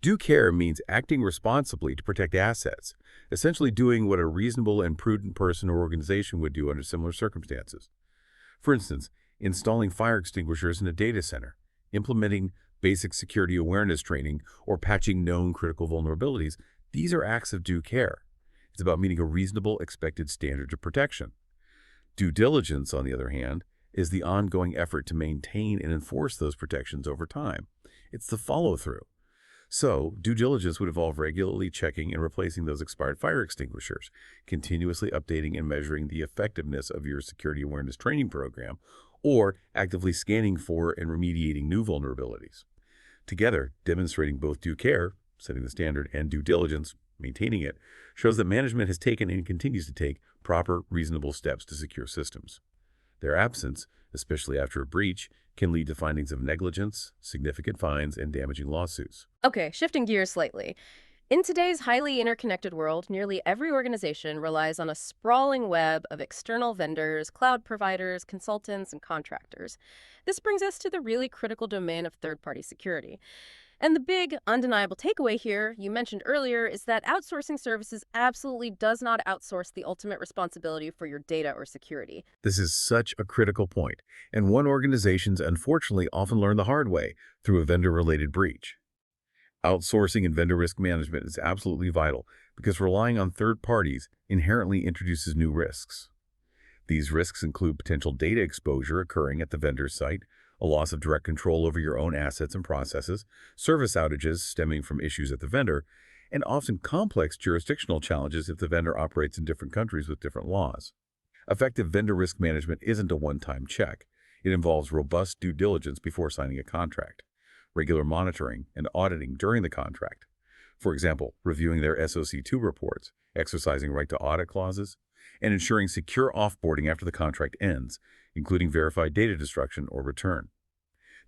Due care means acting responsibly to protect assets, essentially doing what a reasonable and prudent person or organization would do under similar circumstances. For instance, installing fire extinguishers in a data center, implementing basic security awareness training, or patching known critical vulnerabilities. These are acts of due care. It's about meeting a reasonable expected standard of protection. Due diligence, on the other hand, is the ongoing effort to maintain and enforce those protections over time. It's the follow-through. So, due diligence would involve regularly checking and replacing those expired fire extinguishers, continuously updating and measuring the effectiveness of your security awareness training program, or actively scanning for and remediating new vulnerabilities. Together, demonstrating both due care, setting the standard, and due diligence, maintaining it, shows that management has taken and continues to take proper, reasonable steps to secure systems. Their absence, especially after a breach, can lead to findings of negligence, significant fines, and damaging lawsuits. Okay, shifting gears slightly. In today's highly interconnected world, nearly every organization relies on a sprawling web of external vendors, cloud providers, consultants, and contractors. This brings us to the really critical domain of third-party security. And the big, undeniable takeaway here, you mentioned earlier, is that outsourcing services absolutely does not outsource the ultimate responsibility for your data or security. This is such a critical point, and one organizations unfortunately often learn the hard way through a vendor-related breach. Outsourcing and vendor risk management is absolutely vital because relying on third parties inherently introduces new risks. These risks include potential data exposure occurring at the vendor's site, a loss of direct control over your own assets and processes, service outages stemming from issues at the vendor, and often complex jurisdictional challenges if the vendor operates in different countries with different laws. Effective vendor risk management isn't a one-time check. It involves robust due diligence before signing a contract, regular monitoring and auditing during the contract. For example, reviewing their SOC2 reports, exercising right to audit clauses, and ensuring secure offboarding after the contract ends, including verified data destruction or return.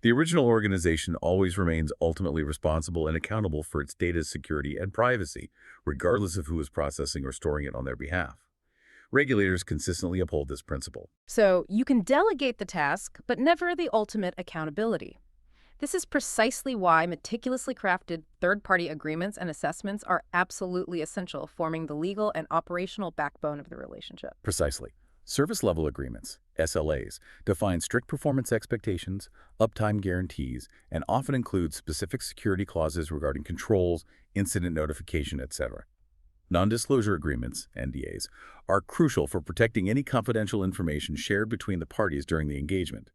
The original organization always remains ultimately responsible and accountable for its data's security and privacy, regardless of who is processing or storing it on their behalf. Regulators consistently uphold this principle. So you can delegate the task, but never the ultimate accountability. This is precisely why meticulously crafted third-party agreements and assessments are absolutely essential, forming the legal and operational backbone of the relationship. Precisely. Service level agreements, SLAs, define strict performance expectations, uptime guarantees, and often include specific security clauses regarding controls, incident notification, etc. Non-disclosure agreements, NDAs, are crucial for protecting any confidential information shared between the parties during the engagement.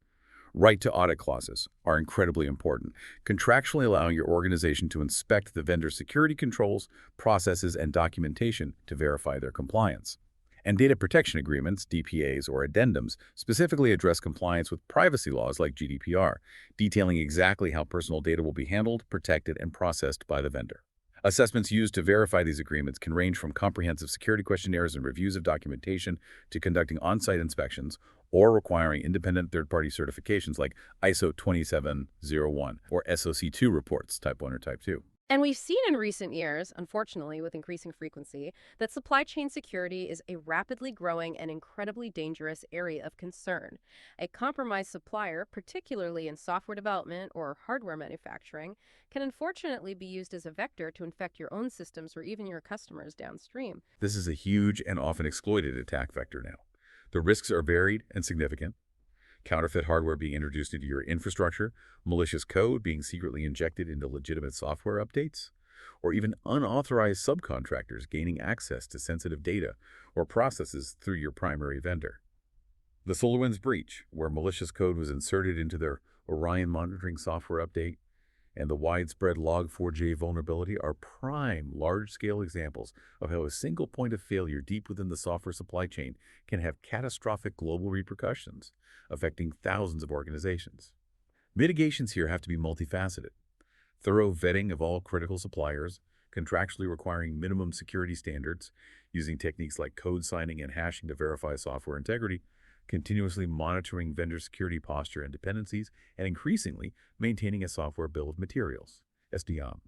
Right to audit clauses are incredibly important, contractually allowing your organization to inspect the vendor's security controls, processes, and documentation to verify their compliance. And data protection agreements, DPAs, or addendums specifically address compliance with privacy laws like GDPR, detailing exactly how personal data will be handled, protected, and processed by the vendor. Assessments used to verify these agreements can range from comprehensive security questionnaires and reviews of documentation to conducting on-site inspections or requiring independent third-party certifications like ISO 2701 or SOC2 reports, Type 1 or Type 2. And we've seen in recent years, unfortunately with increasing frequency, that supply chain security is a rapidly growing and incredibly dangerous area of concern. A compromised supplier, particularly in software development or hardware manufacturing, can unfortunately be used as a vector to infect your own systems or even your customers downstream. This is a huge and often exploited attack vector now. The risks are varied and significant. Counterfeit hardware being introduced into your infrastructure, malicious code being secretly injected into legitimate software updates, or even unauthorized subcontractors gaining access to sensitive data or processes through your primary vendor. The SolarWinds breach, where malicious code was inserted into their Orion monitoring software update, and the widespread Log4j vulnerability are prime, large-scale examples of how a single point of failure deep within the software supply chain can have catastrophic global repercussions, affecting thousands of organizations. Mitigations here have to be multifaceted. Thorough vetting of all critical suppliers, contractually requiring minimum security standards, using techniques like code signing and hashing to verify software integrity, continuously monitoring vendor security posture and dependencies, and increasingly maintaining a software bill of materials, SDOM.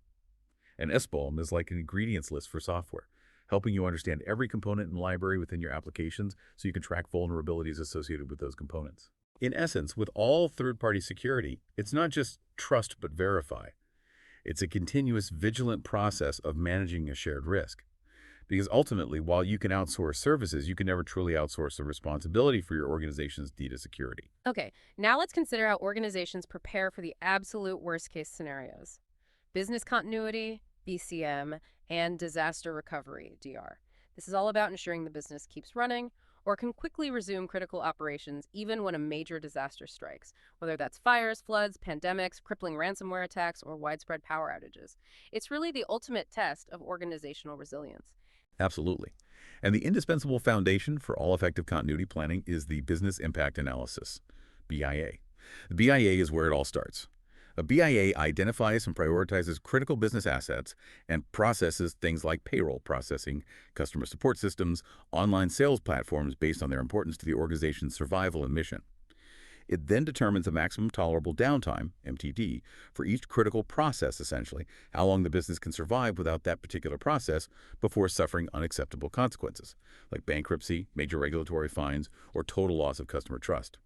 An SBOM is like an ingredients list for software, helping you understand every component and library within your applications so you can track vulnerabilities associated with those components. In essence, with all third-party security, it's not just trust but verify. It's a continuous, vigilant process of managing a shared risk. Because ultimately, while you can outsource services, you can never truly outsource the responsibility for your organization's data security. Okay, now let's consider how organizations prepare for the absolute worst-case scenarios. Business continuity, BCM, and disaster recovery, DR. This is all about ensuring the business keeps running or can quickly resume critical operations even when a major disaster strikes, whether that's fires, floods, pandemics, crippling ransomware attacks, or widespread power outages. It's really the ultimate test of organizational resilience. Absolutely. And the indispensable foundation for all effective continuity planning is the Business Impact Analysis, BIA. The BIA is where it all starts. A BIA identifies and prioritizes critical business assets and processes things like payroll processing, customer support systems, online sales platforms based on their importance to the organization's survival and mission. It then determines a maximum tolerable downtime, MTD, for each critical process, essentially, how long the business can survive without that particular process before suffering unacceptable consequences, like bankruptcy, major regulatory fines, or total loss of customer trust.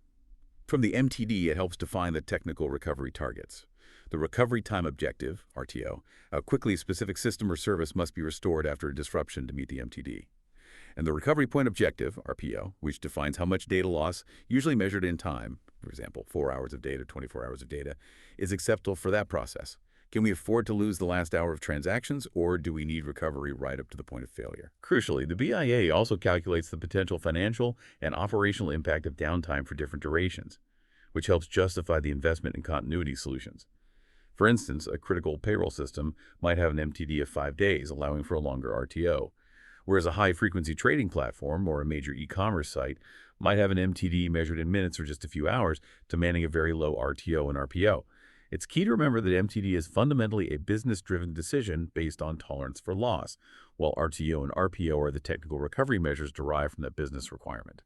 From the MTD, it helps define the technical recovery targets. The recovery time objective, RTO, how quickly a specific system or service must be restored after a disruption to meet the MTD. And the recovery point objective, RPO, which defines how much data loss, usually measured in time, for example, 4 hours of data, 24 hours of data, is acceptable for that process, Can we afford to lose the last hour of transactions, or do we need recovery right up to the point of failure? Crucially, the BIA also calculates the potential financial and operational impact of downtime for different durations, which helps justify the investment in continuity solutions. For instance, a critical payroll system might have an MTD of 5 days, allowing for a longer RTO, whereas a high-frequency trading platform or a major e-commerce site might have an MTD measured in minutes or just a few hours, demanding a very low RTO and RPO. It's key to remember that MTD is fundamentally a business-driven decision based on tolerance for loss, while RTO and RPO are the technical recovery measures derived from that business requirement.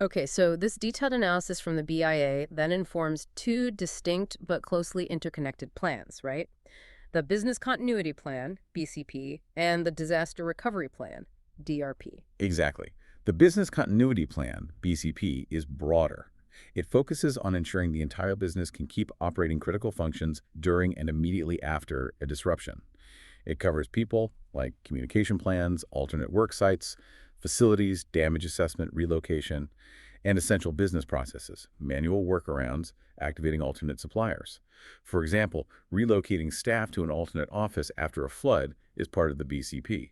Okay, so this detailed analysis from the BIA then informs two distinct but closely interconnected plans, right? The Business Continuity Plan, BCP, and the Disaster Recovery Plan, DRP. Exactly. The Business Continuity Plan, BCP, is broader. It focuses on ensuring the entire business can keep operating critical functions during and immediately after a disruption. It covers people, like communication plans, alternate work sites, facilities, damage assessment, relocation, and essential business processes, manual workarounds, activating alternate suppliers. For example, relocating staff to an alternate office after a flood is part of the BCP.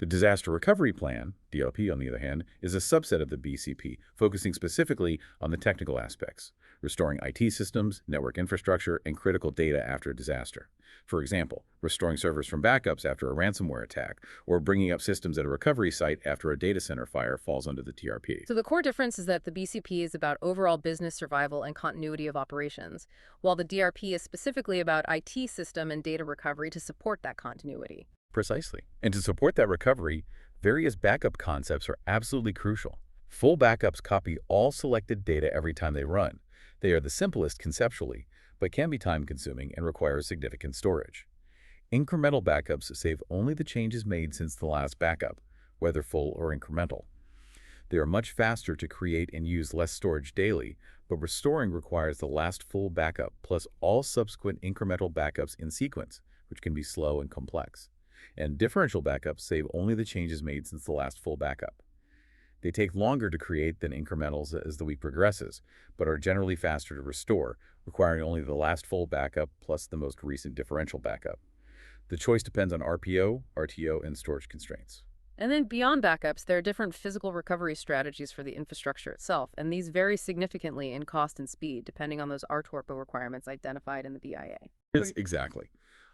The Disaster Recovery Plan, DRP on the other hand, is a subset of the BCP, focusing specifically on the technical aspects, restoring IT systems, network infrastructure, and critical data after a disaster. For example, restoring servers from backups after a ransomware attack, or bringing up systems at a recovery site after a data center fire falls under the TRP. So the core difference is that the BCP is about overall business survival and continuity of operations, while the DRP is specifically about IT system and data recovery to support that continuity. Precisely. And to support that recovery, various backup concepts are absolutely crucial. Full backups copy all selected data every time they run. They are the simplest conceptually, but can be time-consuming and require significant storage. Incremental backups save only the changes made since the last backup, whether full or incremental. They are much faster to create and use less storage daily, but restoring requires the last full backup plus all subsequent incremental backups in sequence, which can be slow and complex. And differential backups save only the changes made since the last full backup. They take longer to create than incrementals as the week progresses, but are generally faster to restore, requiring only the last full backup plus the most recent differential backup. The choice depends on RPO, RTO, and storage constraints. And then beyond backups, there are different physical recovery strategies for the infrastructure itself, and these vary significantly in cost and speed, depending on those RTORPO requirements identified in the BIA. Yes, exactly.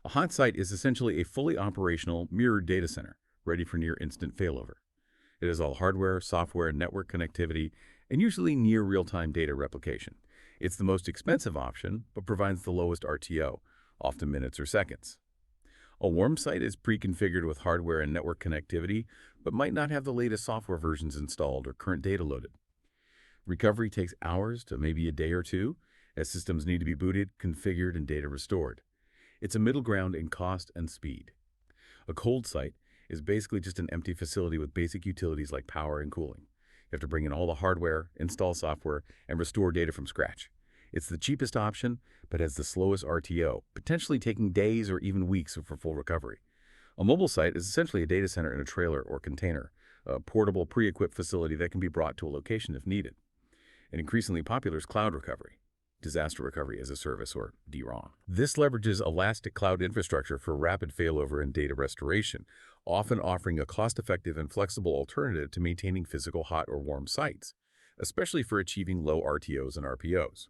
A hot site is essentially a fully operational mirrored data center, ready for near-instant failover. It has all hardware, software, network connectivity, and usually near real-time data replication. It's the most expensive option, but provides the lowest RTO, often minutes or seconds. A warm site is pre-configured with hardware and network connectivity, but might not have the latest software versions installed or current data loaded. Recovery takes hours to maybe a day or two, as systems need to be booted, configured, and data restored. It's a middle ground in cost and speed. A cold site is basically just an empty facility with basic utilities like power and cooling. You have to bring in all the hardware, install software, and restore data from scratch. It's the cheapest option, but has the slowest RTO, potentially taking days or even weeks for full recovery. A mobile site is essentially a data center in a trailer or container, a portable, pre-equipped facility that can be brought to a location if needed. And increasingly popular is cloud recovery, disaster recovery as a service, or DROM. This leverages elastic cloud infrastructure for rapid failover and data restoration, often offering a cost-effective and flexible alternative to maintaining physical hot or warm sites, especially for achieving low RTOs and RPOs.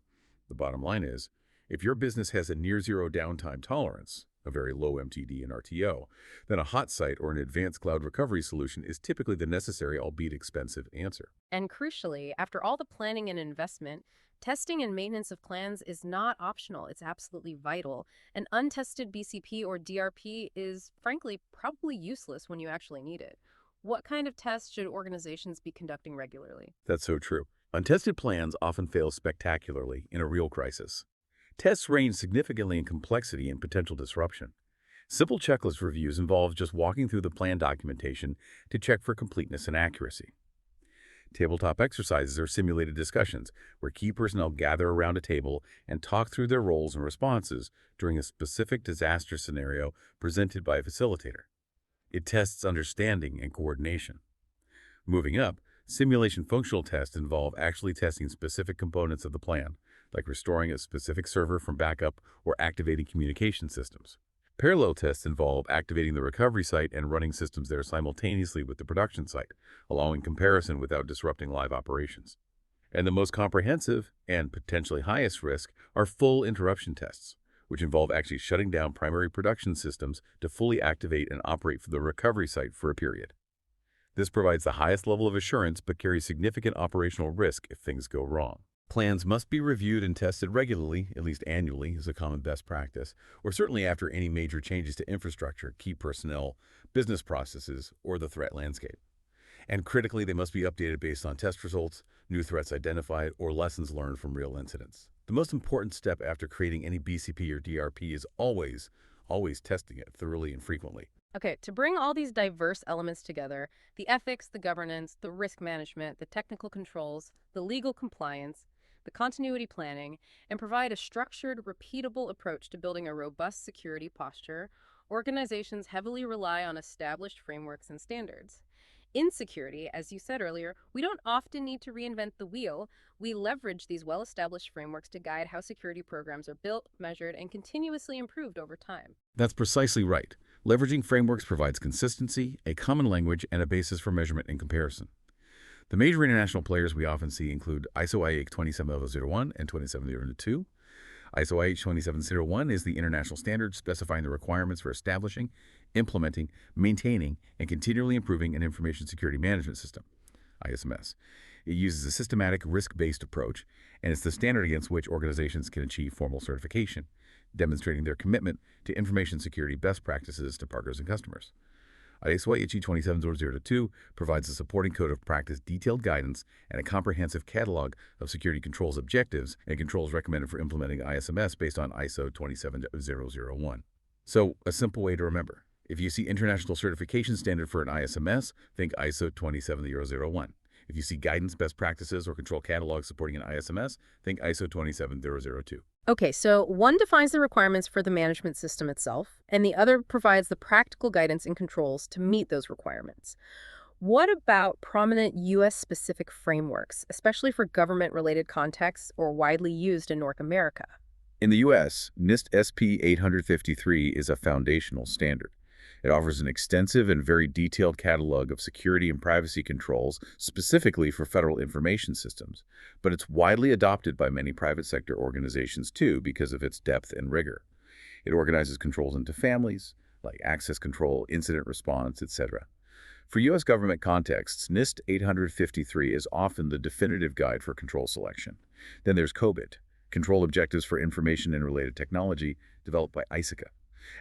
The bottom line is, if your business has a near-zero downtime tolerance, a very low MTD and RTO, then a hot site or an advanced cloud recovery solution is typically the necessary, albeit expensive, answer. And crucially, after all the planning and investment, testing and maintenance of plans is not optional. It's absolutely vital. An untested BCP or DRP is, frankly, probably useless when you actually need it. What kind of tests should organizations be conducting regularly? That's so true. Untested plans often fail spectacularly in a real crisis. Tests range significantly in complexity and potential disruption. Simple checklist reviews involve just walking through the plan documentation to check for completeness and accuracy. Tabletop exercises are simulated discussions where key personnel gather around a table and talk through their roles and responses during a specific disaster scenario presented by a facilitator. It tests understanding and coordination. Moving up, simulation functional tests involve actually testing specific components of the plan, like restoring a specific server from backup or activating communication systems. Parallel tests involve activating the recovery site and running systems there simultaneously with the production site, allowing comparison without disrupting live operations. And the most comprehensive and potentially highest risk are full interruption tests, which involve actually shutting down primary production systems to fully activate and operate for the recovery site for a period. This provides the highest level of assurance but carries significant operational risk if things go wrong. Plans must be reviewed and tested regularly, at least annually is a common best practice, or certainly after any major changes to infrastructure, key personnel, business processes, or the threat landscape. And critically, they must be updated based on test results, new threats identified, or lessons learned from real incidents. The most important step after creating any BCP or DRP is always testing it thoroughly and frequently. Okay, to bring all these diverse elements together, the ethics, the governance, the risk management, the technical controls, the legal compliance, the continuity planning, and provide a structured, repeatable approach to building a robust security posture, organizations heavily rely on established frameworks and standards. In security, as you said earlier, we don't often need to reinvent the wheel. We leverage these well-established frameworks to guide how security programs are built, measured, and continuously improved over time. That's precisely right. Leveraging frameworks provides consistency, a common language, and a basis for measurement and comparison. The major international players we often see include ISO IH 27001 and 27002. ISO IH 27001 is the international standard specifying the requirements for establishing, implementing, maintaining, and continually improving an information security management system, ISMS. It uses a systematic, risk-based approach, and it's the standard against which organizations can achieve formal certification, demonstrating their commitment to information security best practices to partners and customers. ISO IH 27002 provides a supporting code of practice, detailed guidance, and a comprehensive catalog of security controls objectives and controls recommended for implementing ISMS based on ISO 27001. So, a simple way to remember. If you see International Certification Standard for an ISMS, think ISO 27001. If you see guidance, best practices, or control catalog supporting an ISMS, think ISO 27002. Okay, so one defines the requirements for the management system itself, and the other provides the practical guidance and controls to meet those requirements. What about prominent U.S.-specific frameworks, especially for government-related contexts or widely used in North America? In the U.S., NIST SP 853 is a foundational standard. It offers an extensive and very detailed catalog of security and privacy controls specifically for federal information systems, but it's widely adopted by many private sector organizations too because of its depth and rigor. It organizes controls into families, like access control, incident response, etc. For U.S. government contexts, NIST 853 is often the definitive guide for control selection. Then there's COBIT, Control Objectives for Information and Related Technology, developed by ISC².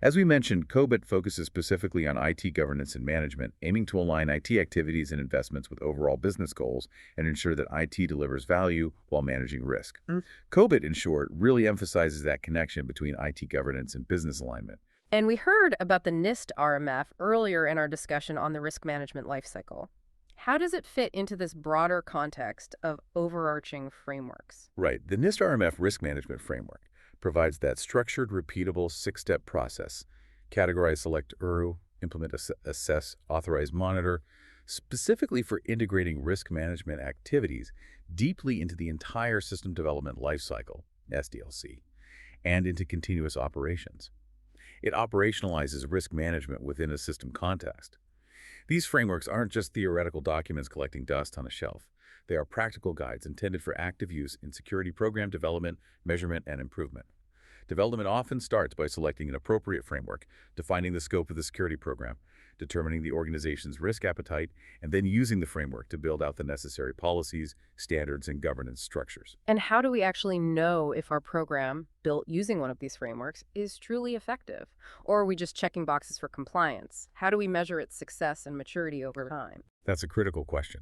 As we mentioned, COBIT focuses specifically on IT governance and management, aiming to align IT activities and investments with overall business goals and ensure that IT delivers value while managing risk. COBIT, in short, really emphasizes that connection between IT governance and business alignment. And we heard about the NIST RMF earlier in our discussion on the risk management lifecycle. How does it fit into this broader context of overarching frameworks? Right. The NIST RMF risk management framework provides that structured, repeatable six-step process: categorize, select, implement, assess, authorize, monitor, specifically for integrating risk management activities deeply into the entire system development lifecycle, SDLC, and into continuous operations. It operationalizes risk management within a system context. These frameworks aren't just theoretical documents collecting dust on a shelf. They are practical guides intended for active use in security program development, measurement, and improvement. Development often starts by selecting an appropriate framework, defining the scope of the security program, determining the organization's risk appetite, and then using the framework to build out the necessary policies, standards, and governance structures. And how do we actually know if our program, built using one of these frameworks, is truly effective? Or are we just checking boxes for compliance? How do we measure its success and maturity over time? That's a critical question.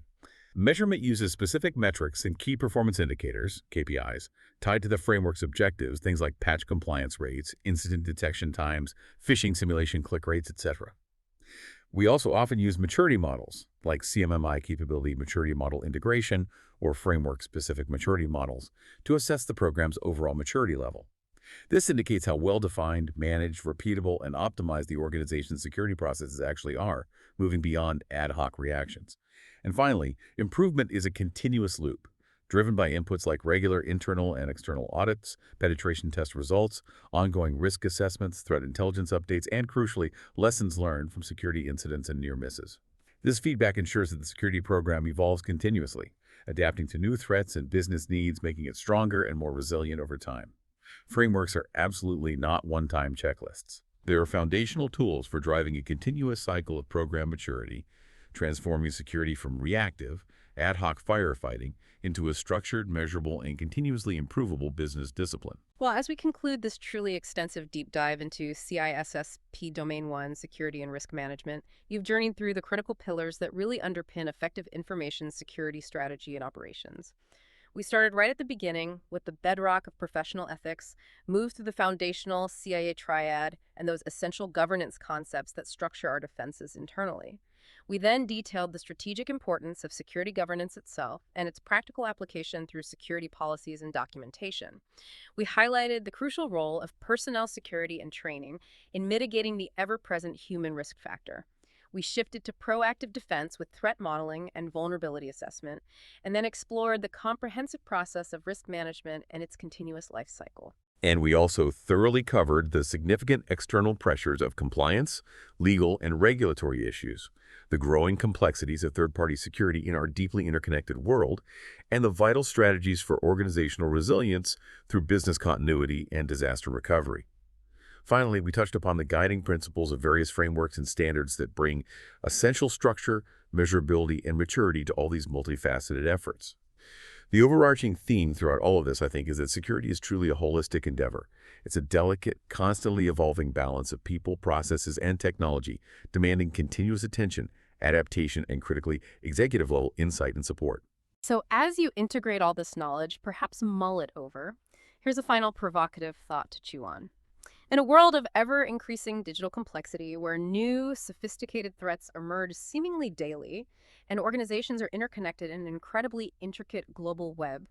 Measurement uses specific metrics and key performance indicators, KPIs, tied to the framework's objectives, things like patch compliance rates, incident detection times, phishing simulation click rates, etc. We also often use maturity models, like CMMI capability maturity model integration or framework-specific maturity models, to assess the program's overall maturity level. This indicates how well-defined, managed, repeatable, and optimized the organization's security processes actually are, moving beyond ad hoc reactions. And finally, improvement is a continuous loop. driven by inputs like regular internal and external audits, penetration test results, ongoing risk assessments, threat intelligence updates, and crucially, lessons learned from security incidents and near misses. This feedback ensures that the security program evolves continuously, adapting to new threats and business needs, making it stronger and more resilient over time. Frameworks are absolutely not one-time checklists. They are foundational tools for driving a continuous cycle of program maturity, transforming security from reactive, ad hoc firefighting into a structured, measurable, and continuously improvable business discipline. Well, as we conclude this truly extensive deep dive into CISSP Domain 1 security and risk management, you've journeyed through the critical pillars that really underpin effective information security strategy and operations. We started right at the beginning with the bedrock of professional ethics, moved through the foundational CIA Triad, and those essential governance concepts that structure our defenses internally. We then detailed the strategic importance of security governance itself and its practical application through security policies and documentation. We highlighted the crucial role of personnel security and training in mitigating the ever-present human risk factor. We shifted to proactive defense with threat modeling and vulnerability assessment, and then explored the comprehensive process of risk management and its continuous life cycle. And we also thoroughly covered the significant external pressures of compliance, legal, and regulatory issues, the growing complexities of third-party security in our deeply interconnected world, and the vital strategies for organizational resilience through business continuity and disaster recovery. Finally, we touched upon the guiding principles of various frameworks and standards that bring essential structure, measurability, and maturity to all these multifaceted efforts. The overarching theme throughout all of this, I think, is that security is truly a holistic endeavor. It's a delicate, constantly evolving balance of people, processes, and technology, demanding continuous attention, adaptation, and critically, executive-level insight and support. So as you integrate all this knowledge, perhaps mull it over, here's a final provocative thought to chew on. In a world of ever-increasing digital complexity where new, sophisticated threats emerge seemingly daily, and organizations are interconnected in an incredibly intricate global web,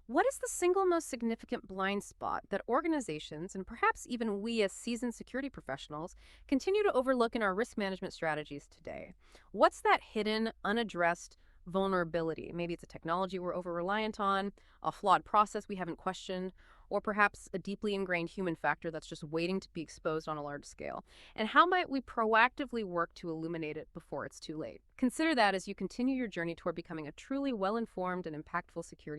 what is the single most significant blind spot that organizations, and perhaps even we as seasoned security professionals, continue to overlook in our risk management strategies today? What's that hidden, unaddressed vulnerability? Maybe it's a technology we're over-reliant on, a flawed process we haven't questioned, or perhaps a deeply ingrained human factor that's just waiting to be exposed on a large scale. And how might we proactively work to illuminate it before it's too late? Consider that as you continue your journey toward becoming a truly well-informed and impactful security